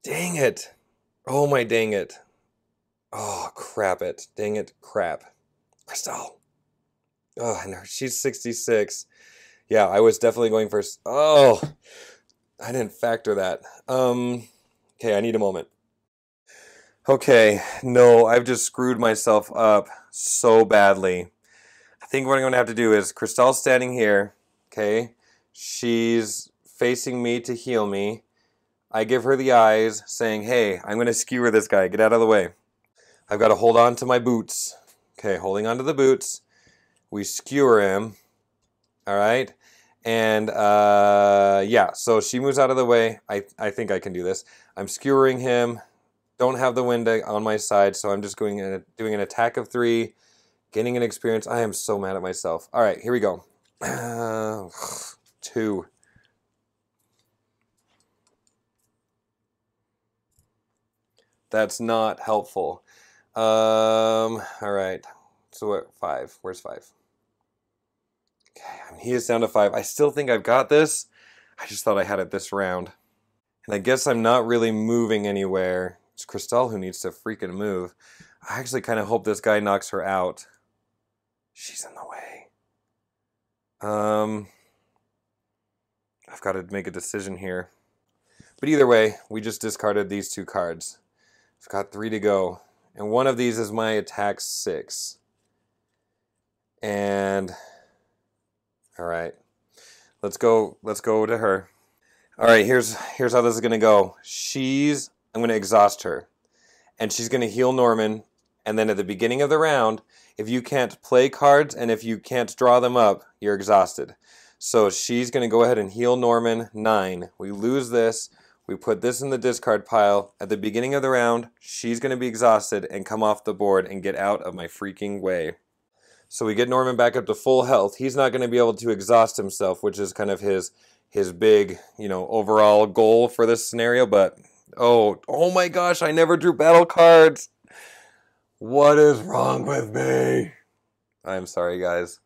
Dang it. Oh my dang it. Oh, crap it. Dang it, crap. Crystále. Oh, and she's 66. Yeah, I was definitely going first. Oh, I didn't factor that. Okay, I need a moment. Okay, no, I've just screwed myself up so badly. I think what I'm going to have to do is Crystále's standing here, okay? She's facing me to heal me. I give her the eyes saying, hey, I'm going to skewer this guy. Get out of the way. I've got to hold on to my boots. Okay, holding on to the boots. We skewer him. All right. And yeah, so she moves out of the way. I think I can do this. I'm skewering him. Don't have the wind on my side, so I'm just doing an attack of 3, gaining an experience. I am so mad at myself. All right, here we go. 2. That's not helpful. All right. So what? 5. Where's 5? Okay, I mean, he is down to 5. I still think I've got this. I just thought I had it this round. And I guess I'm not really moving anywhere. It's Crystále who needs to freaking move. I actually kind of hope this guy knocks her out. She's in the way. I've got to make a decision here. But either way, we just discarded these 2 cards. I've got 3 to go. And one of these is my attack 6. And all right. Let's go to her. All right, here's how this is going to go. I'm going to exhaust her. And she's going to heal Norman. And then at the beginning of the round, if you can't play cards and if you can't draw them up, you're exhausted. So she's going to go ahead and heal Norman 9. We lose this. We put this in the discard pile. At the beginning of the round, she's going to be exhausted and come off the board and get out of my freaking way. So we get Norman back up to full health. He's not going to be able to exhaust himself, which is kind of his big, overall goal for this scenario. But, oh my gosh, I never drew battle cards. What is wrong with me? I'm sorry, guys.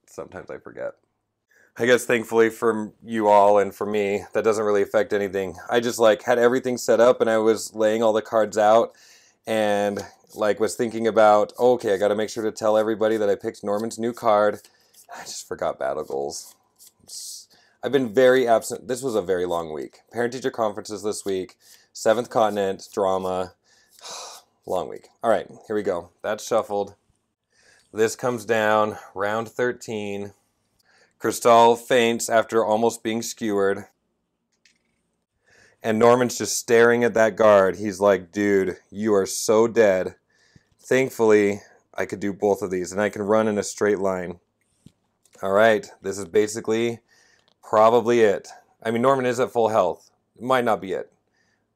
Sometimes I forget. I guess thankfully for you all and for me, that doesn't really affect anything. I just had everything set up and I was laying all the cards out and was thinking about, okay, I got to make sure to tell everybody that I picked Norman's new card. I just forgot battle goals. I've been very absent. This was a very long week. Parent-teacher conferences this week, 7th Continent, drama. Long week. All right, here we go. That's shuffled. This comes down, round 13. Crystále faints after almost being skewered. And Norman's just staring at that guard. He's like, dude, you are so dead. Thankfully, I could do both of these, and I can run in a straight line. All right, this is basically probably it. I mean, Norman is at full health. It might not be it.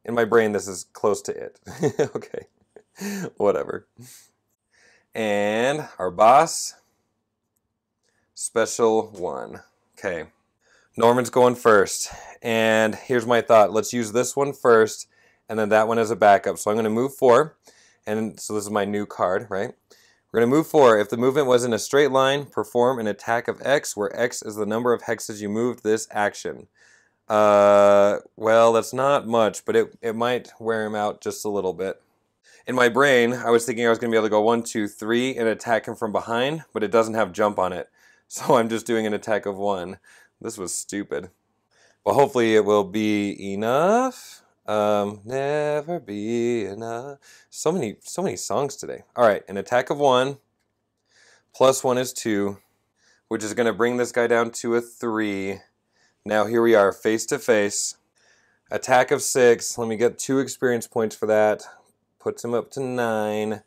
In my brain, this is close to it. Okay, whatever. And our boss, special 1. Okay, Norman's going first. And here's my thought. Let's use this one first, and then that one as a backup. So I'm going to move 4. And so this is my new card, right? We're going to move 4. If the movement was in a straight line, perform an attack of X, where X is the number of hexes you moved this action. Well, that's not much, but it might wear him out just a little bit. In my brain, I was thinking I was going to be able to go 1, 2, 3 and attack him from behind, but it doesn't have jump on it. So I'm just doing an attack of 1. This was stupid. Well, hopefully it will be enough. Never be enough. So many songs today. All right, an attack of 1. Plus 1 is 2, which is going to bring this guy down to a 3. Now here we are, face to face. Attack of 6. Let me get 2 experience points for that. Puts him up to 9.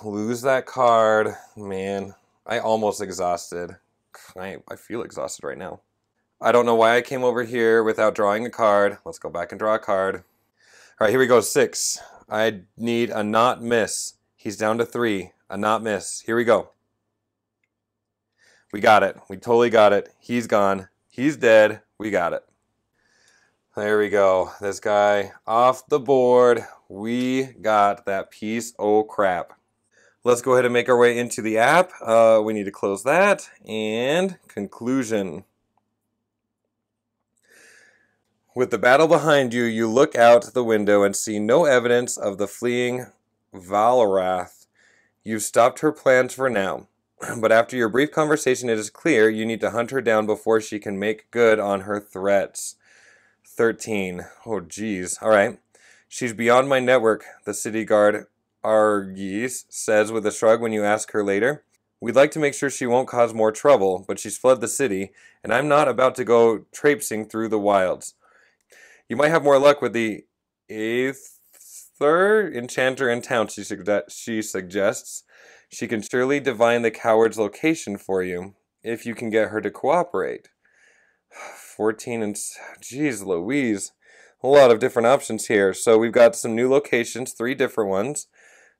Lose that card. Man, I almost exhausted. I feel exhausted right now. I don't know why I came over here without drawing a card. Let's go back and draw a card. All right, here we go. 6. I need a not miss. He's down to 3. A not miss. Here we go. We got it. We totally got it. He's gone. He's dead. We got it. There we go. This guy off the board. We got that piece of crap. Let's go ahead and make our way into the app. We need to close that. And conclusion. With the battle behind you, you look out the window and see no evidence of the fleeing Valrath. You've stopped her plans for now. But after your brief conversation, it is clear you need to hunt her down before she can make good on her threats. 13. Oh, geez. All right. She's beyond my network, the city guard Argis says with a shrug when you ask her later. We'd like to make sure she won't cause more trouble, but she's fled the city, and I'm not about to go traipsing through the wilds. You might have more luck with the Aether enchanter in town, she suggests. She can surely divine the coward's location for you, if you can get her to cooperate. 14 and... Jeez Louise. A lot of different options here. So we've got some new locations, 3 different ones.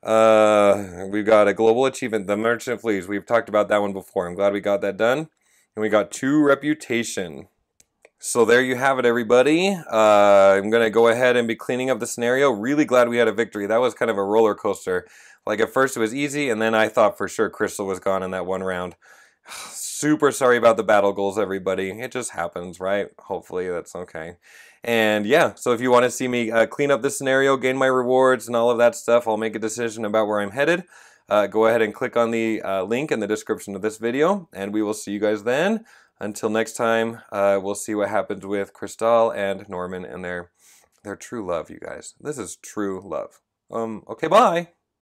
We've got a global achievement, the Merchant of Fleas. We've talked about that one before. I'm glad we got that done. And we got 2 reputation. So there you have it, everybody. I'm going to go ahead and be cleaning up the scenario. Really glad we had a victory. That was kind of a roller coaster. Like, at first it was easy, and then I thought for sure Crystal was gone in that one round. Super sorry about the battle goals, everybody. It just happens, right? Hopefully that's okay. And yeah, so if you want to see me clean up this scenario, gain my rewards, and all of that stuff, I'll make a decision about where I'm headed. Go ahead and click on the link in the description of this video, and we will see you guys then. Until next time, we'll see what happens with Crystále and Norman and their true love, you guys. This is true love. Okay, bye!